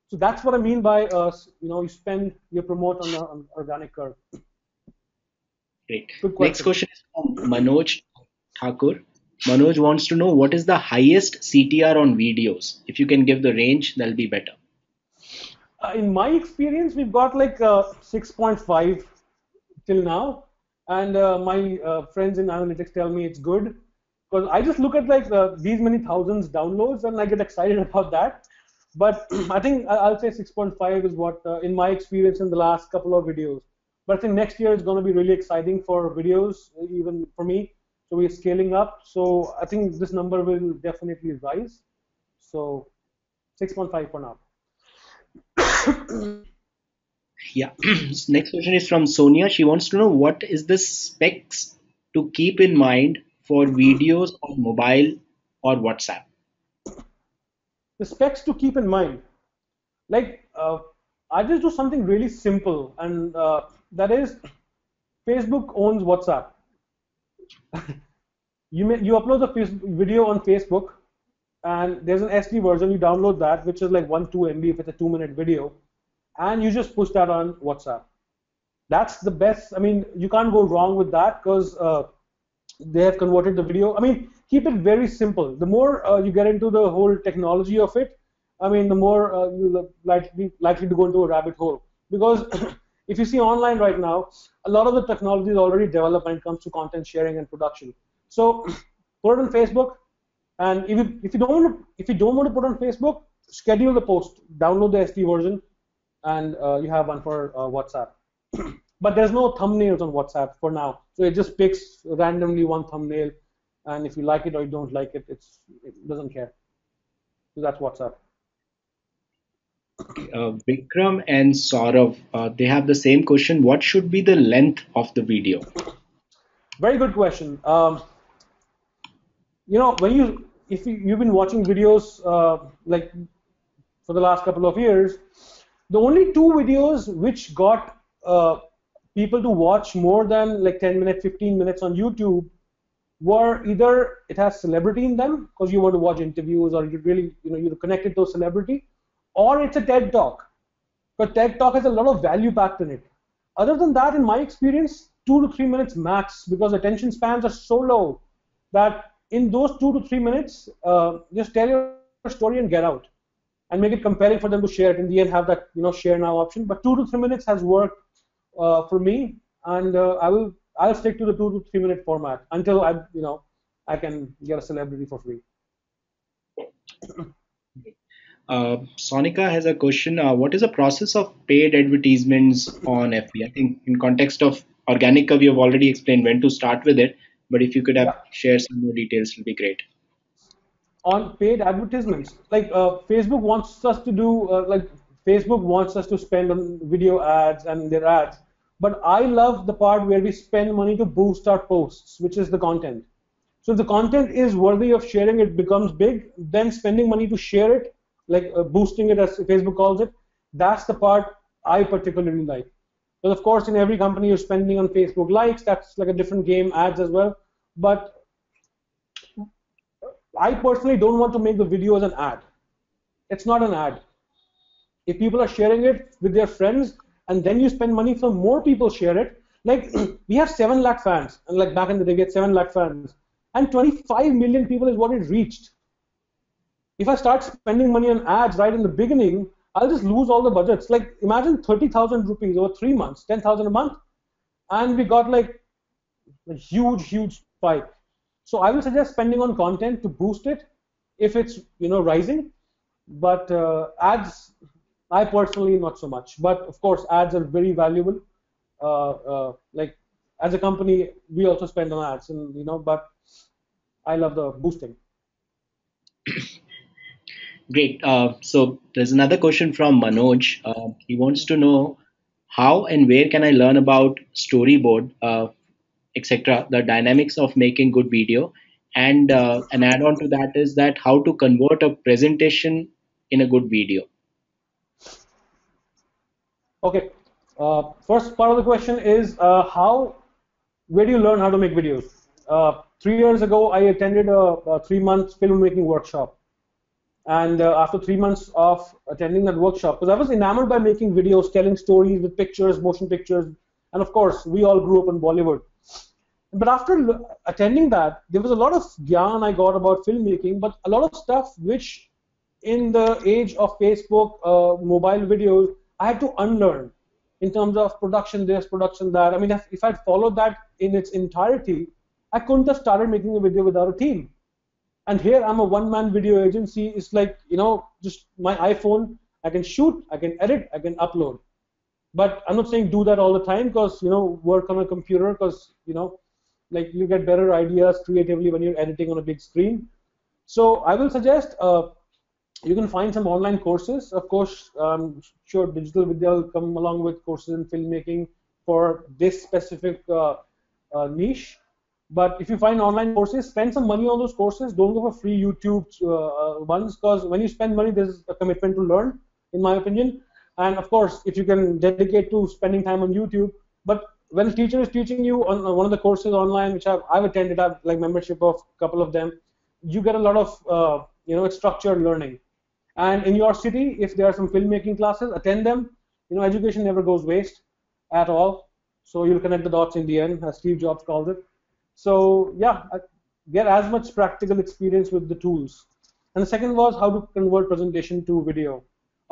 So that's what I mean by you promote on the organic curve. Great. Good Next question. question is from Manoj Thakur. Manoj wants to know what is the highest CTR on videos. If you can give the range, that'll be better. In my experience, we've got like 6.5 till now, and my friends in analytics tell me it's good because I just look at like these many thousands downloads and I get excited about that. But I think I'll say 6.5 is what, in my experience in the last couple of videos. But I think next year is going to be really exciting for videos, even for me. So we're scaling up. So I think this number will definitely rise. So 6.5 for now. Yeah. Next question is from Sonia. She wants to know what is the specs to keep in mind for videos on mobile or WhatsApp. The specs to keep in mind. Like I just do something really simple, and that is Facebook owns WhatsApp. You upload the video on Facebook, and there's an SD version. You download that, which is like 1 2 MB if it's a 2 minute video, and you just push that on WhatsApp. That's the best. I mean, you can't go wrong with that because they have converted the video. I mean, keep it very simple. The more you get into the whole technology of it, I mean, the more you're likely to go into a rabbit hole because If you see online right now, a lot of the technology is already developed when it comes to content sharing and production. So put it on Facebook, and if you don't want to put it on Facebook, schedule the post, download the SD version, and you have one for WhatsApp. But there's no thumbnails on WhatsApp for now, so it just picks randomly one thumbnail, and if you like it or you don't like it, it doesn't care. So that's WhatsApp. Okay, Vikram and Saurav, they have the same question. What should be the length of the video? Very good question. When you've been watching videos like for the last couple of years, the only two videos which got people to watch more than like 10 minutes, 15 minutes on YouTube were either it has celebrity in them because you want to watch interviews, or you really, you're connected to a celebrity, or it's a TED talk. But TED talk has a lot of value packed in it. Other than that, in my experience, 2 to 3 minutes max, because attention spans are so low that in those 2 to 3 minutes, just tell your story and get out, and make it compelling for them to share it. In the end, have that share now option. But 2 to 3 minutes has worked for me, and I'll stick to the 2 to 3 minute format until I can get a celebrity for free. Sonika has a question. What is the process of paid advertisements on FB? I think in context of organic, we have already explained when to start with it, but if you could have Yeah. share some more details, it would be great. On paid advertisements, like Facebook wants us to do, like Facebook wants us to spend on video ads and their ads, but I love the part where we spend money to boost our posts, which is the content. So if the content is worthy of sharing, it becomes big. Then spending money to share it, like boosting it as Facebook calls it, that's the part I particularly like. But of course, in every company you're spending on Facebook likes, that's like a different game, ads as well. But I personally don't want to make the video as an ad. It's not an ad. If people are sharing it with their friends, and then you spend money so more people share it, like we have 7 lakh fans, and like back in the day we had 7 lakh fans, and 25 million people is what it reached. If I start spending money on ads right in the beginning, I'll just lose all the budgets. Like imagine 30,000 rupees over 3 months, 10,000 a month, and we got like a huge spike. So I will suggest spending on content to boost it if it's rising. But ads, I personally not so much. But of course, ads are very valuable. Like as a company, we also spend on ads, and but I love the boosting. Great. So there's another question from Manoj. He wants to know how and where can I learn about storyboard, etc., the dynamics of making good video, and an add-on to that is that how to convert a presentation in a good video. Okay. First part of the question is where do you learn how to make videos? 3 years ago, I attended a 3 month filmmaking workshop. And after 3 months of attending that workshop, because I was enamored by making videos, telling stories with pictures, motion pictures, and of course, we all grew up in Bollywood. But after attending that, there was a lot of gyan I got about filmmaking, but a lot of stuff which, in the age of Facebook, mobile videos, I had to unlearn in terms of production this, production that. I mean, if I'd followed that in its entirety, I couldn't have started making a video without a team. And here I'm a one-man video agency. It's like, just my iPhone. I can shoot, I can edit, I can upload. But I'm not saying do that all the time because, work on a computer because, like you get better ideas creatively when you're editing on a big screen. So I will suggest you can find some online courses. Of course, sure, Digital Vidya will come along with courses in filmmaking for this specific niche. But if you find online courses, spend some money on those courses. Don't go for free YouTube ones, because when you spend money, there's a commitment to learn, in my opinion. And of course, if you can dedicate to spending time on YouTube. But when a teacher is teaching you on one of the courses online, which I've attended, I've like membership of a couple of them, you get a lot of it's structured learning. And in your city, if there are some filmmaking classes, attend them. Education never goes waste at all. So you'll connect the dots in the end, as Steve Jobs called it. So yeah, get as much practical experience with the tools. And the second was how to convert presentation to video.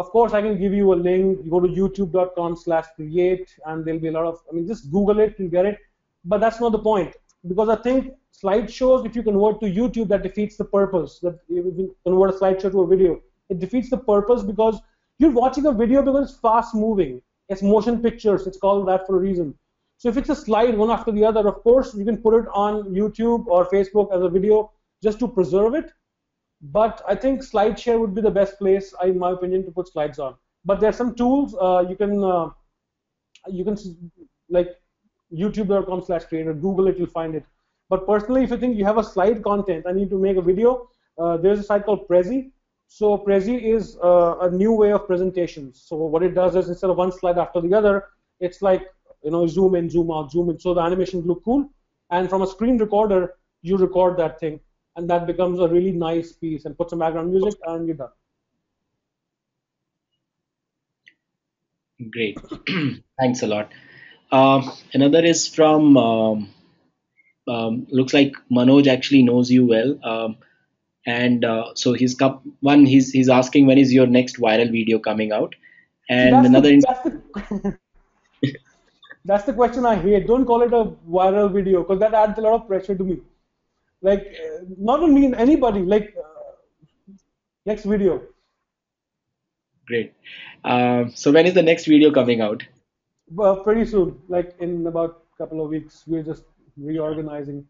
Of course, I can give you a link. You go to youtube.com/create, and there'll be a lot of, I mean, just Google it, you'll get it. But that's not the point. Because I think slideshows, if you convert to YouTube, that defeats the purpose. That if you convert a slideshow to a video, it defeats the purpose because you're watching a video because it's fast moving. It's motion pictures. It's called that for a reason. So if it's a slide one after the other, of course, you can put it on YouTube or Facebook as a video just to preserve it. But I think SlideShare would be the best place, in my opinion, to put slides on. But there are some tools you can like youtube.com/creator, Google it, you'll find it. But personally, if you think you have a slide content, I need to make a video, there's a site called Prezi. So Prezi is a new way of presentations. So what it does is instead of one slide after the other, it's like, zoom in, zoom out, zoom in. So the animations look cool. And from a screen recorder, you record that thing. And that becomes a really nice piece, and put some background music, and you're done. Great. Thanks a lot. Another is from looks like Manoj actually knows you well. And so he's asking when is your next viral video coming out, See, and another that's the question I hate. Don't call it a viral video because that adds a lot of pressure to me. Like, not on me, anybody. Like, next video. great. So when is the next video coming out? Pretty soon, like in about a couple of weeks. We're just reorganizing.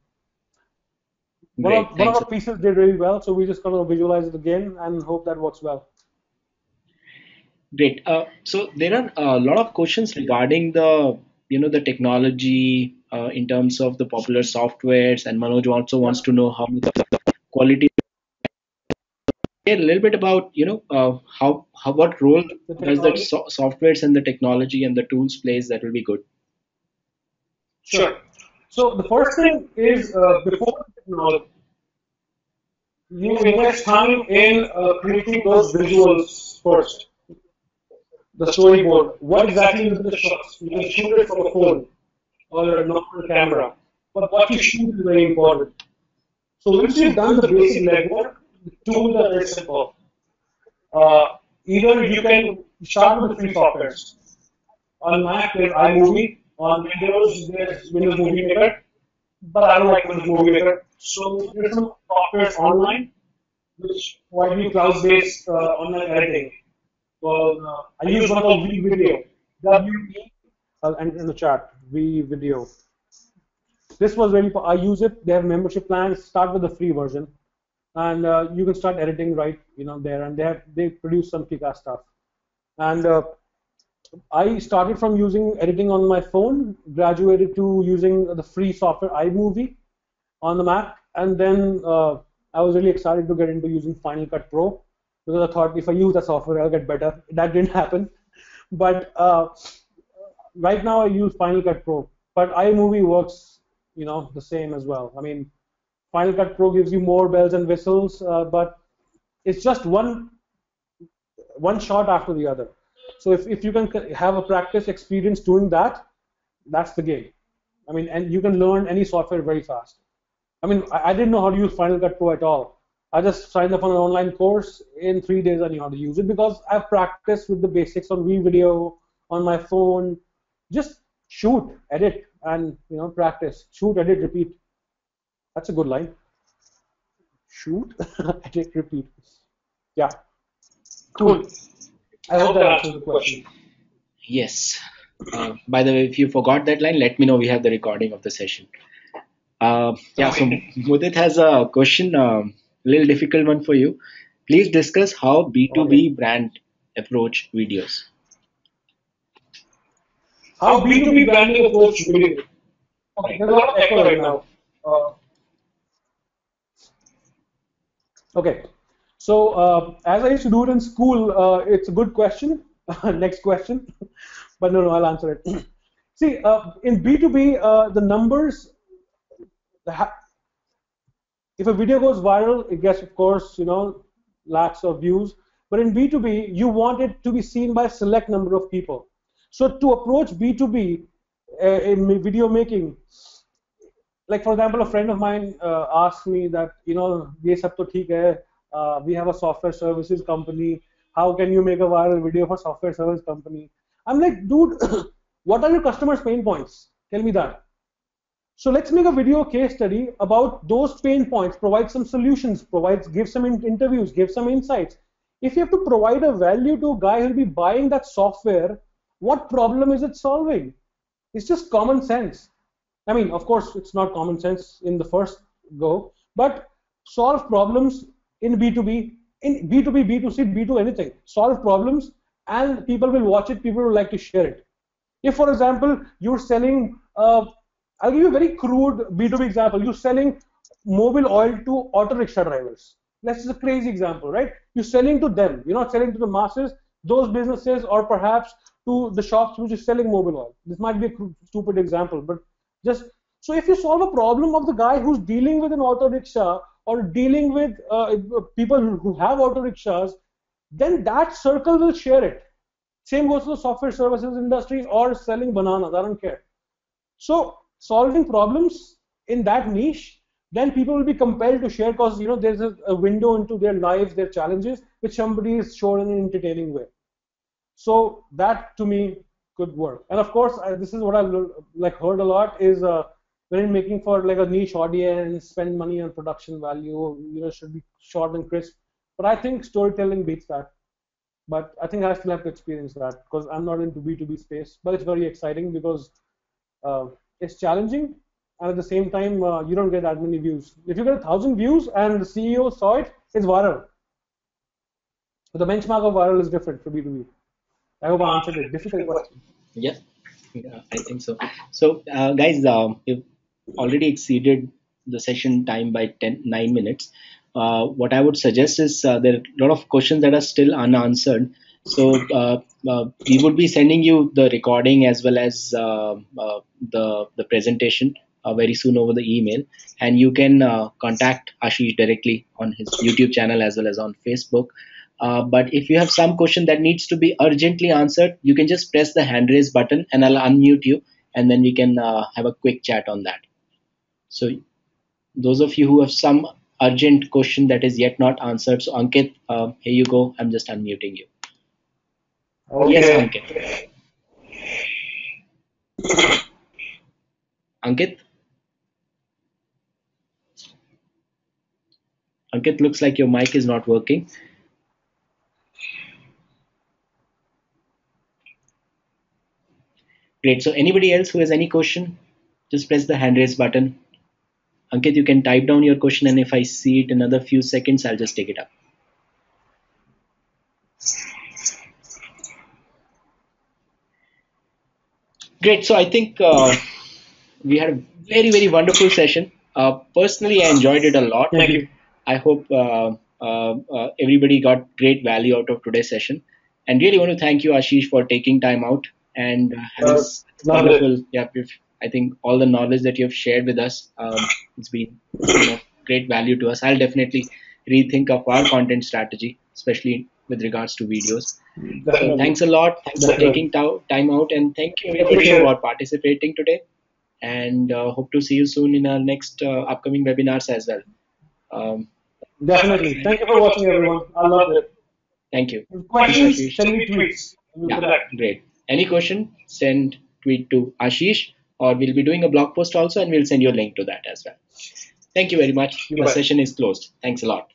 One Great, of one of thanks. our pieces did really well, so we just gonna visualize it again and hope that works well. Great. So there are a lot of questions regarding the technology in terms of the popular softwares, and Manoj also Yeah, wants to know how much quality. A little bit about how what role the does that technology. softwares and the technology and the tools plays, that will be good. Sure. So the first thing is before the technology, you invest time in creating those visuals first. The storyboard. What exactly will be the shots? You can shoot it from a phone or a normal camera, but what you shoot is very important. So once you've done the basic legwork, the tools are very simple. Uh, Either you can start with the free softwares. On Mac, there's iMovie. On Windows, there's Windows Movie Maker. But I don't like Windows Movie Maker. So there's some softwares online which provide you cloud-based online editing. Well, I use one called VVideo. W-E, and in the chat, VVideo. This was really, I use it. They have membership plans. Start with the free version, and you can start editing right, there. And they produce some kick-ass stuff. And I started from using editing on my phone, graduated to using the free software iMovie on the Mac, and then I was really excited to get into using Final Cut Pro because I thought if I use that software, I'll get better. That didn't happen, but right now I use Final Cut Pro, but iMovie works, the same as well. I mean, Final Cut Pro gives you more bells and whistles, but it's just one shot after the other. So if you can have a practice experience doing that, that's the game. I mean, and you can learn any software very fast. I mean, I didn't know how to use Final Cut Pro at all. I just signed up on an online course. In 3 days, I knew how to use it because I've practiced with the basics on video on my phone. Just shoot, edit, and practice. Shoot, edit, repeat. That's a good line. Shoot, edit, repeat. Yeah, cool. I hope that answers the question. Yes. By the way, if you forgot that line, let me know. We have the recording of the session. Yeah. So Okay. Mudit has a question, little difficult one for you. Please discuss how Okay. B2B brand approach videos. How B2B branding approach video? Okay, there's a lot of echo right now. Uh, okay, so as I used to do it in school, it's a good question. Next question, but no, I'll answer it. See, in B2B, the numbers, the if a video goes viral, it gets, of course, lakhs of views. But in B2B, you want it to be seen by a select number of people. So to approach B2B in video making, like for example, a friend of mine asked me that, ye sab to theek hai, we have a software services company, how can you make a viral video for software service company? I'm like, dude, what are your customers' pain points? Tell me that. So let's make a video case study about those pain points, provide some solutions, give some interviews, give some insights. If you have to provide a value to a guy who'll be buying that software, what problem is it solving? It's just common sense. I mean, of course, it's not common sense in the first go, but solve problems in B2B, in B2B, B2C, B2 anything. Solve problems and people will watch it, people will like to share it. If, for example, you're selling, I'll give you a very crude B2B example. You're selling mobile oil to auto rickshaw drivers. That's a crazy example, right? You're selling to them. You're not selling to the masses, those businesses, or perhaps to the shops which is selling mobile oil. This might be a stupid example, but just so if you solve a problem of the guy who's dealing with an auto rickshaw or dealing with people who have auto rickshaws, then that circle will share it. Same goes to the software services industry or selling bananas. I don't care. So solving problems in that niche, then people will be compelled to share because there's a window into their lives, their challenges, which somebody is shown in an entertaining way. So that to me could work. And of course, this is what I've like heard a lot is when you're making for like a niche audience, spend money on production value, should be short and crisp. But I think storytelling beats that. But I think I still have to experience that because I'm not into B2B space. But it's very exciting because uh, it's challenging, and at the same time, you don't get that many views. If you get 1,000 views and the CEO saw it, it's viral. But the benchmark of viral is different for B2B. I hope I answered it. Difficult question. Yeah, yeah, I think so. So, guys, you've already exceeded the session time by 9 minutes. What I would suggest is there are a lot of questions that are still unanswered. So, we would be sending you the recording as well as the presentation very soon over the email, and you can contact Ashish directly on his YouTube channel as well as on Facebook. But if you have some question that needs to be urgently answered, you can just press the hand raise button and I'll unmute you and then we can have a quick chat on that. So those of you who have some urgent question that is yet not answered, so Ankit, here you go. I'm just unmuting you. Yes, Okay. Ankit. Ankit? Ankit, looks like your mic is not working. Great. So anybody else who has any question, just press the hand raise button. Ankit, you can type down your question, and if I see it in another few seconds, I'll just take it up. Great. So I think we had a very, very wonderful session. Personally, I enjoyed it a lot. Thank you. I hope everybody got great value out of today's session. And really want to thank you, Ashish, for taking time out and having this Loved it. wonderful, yeah, I think all the knowledge that you have shared with us, it's been of great value to us. I'll definitely rethink of our content strategy, especially with regards to videos. So Definitely. thanks a lot. Thanks for Definitely. taking time out, and thank you everybody Appreciate for it. participating today. And hope to see you soon in our next upcoming webinars as well. Um, Definitely. Thank you for watching, everyone. I loved it. Thank you. Thanks, Questions, Ashish. send me tweets. We'll Yeah, connect. great. Any question? Send tweet to Ashish, or we'll be doing a blog post also, and we'll send you a link to that as well. Thank you very much. You The bet. session is closed. Thanks a lot.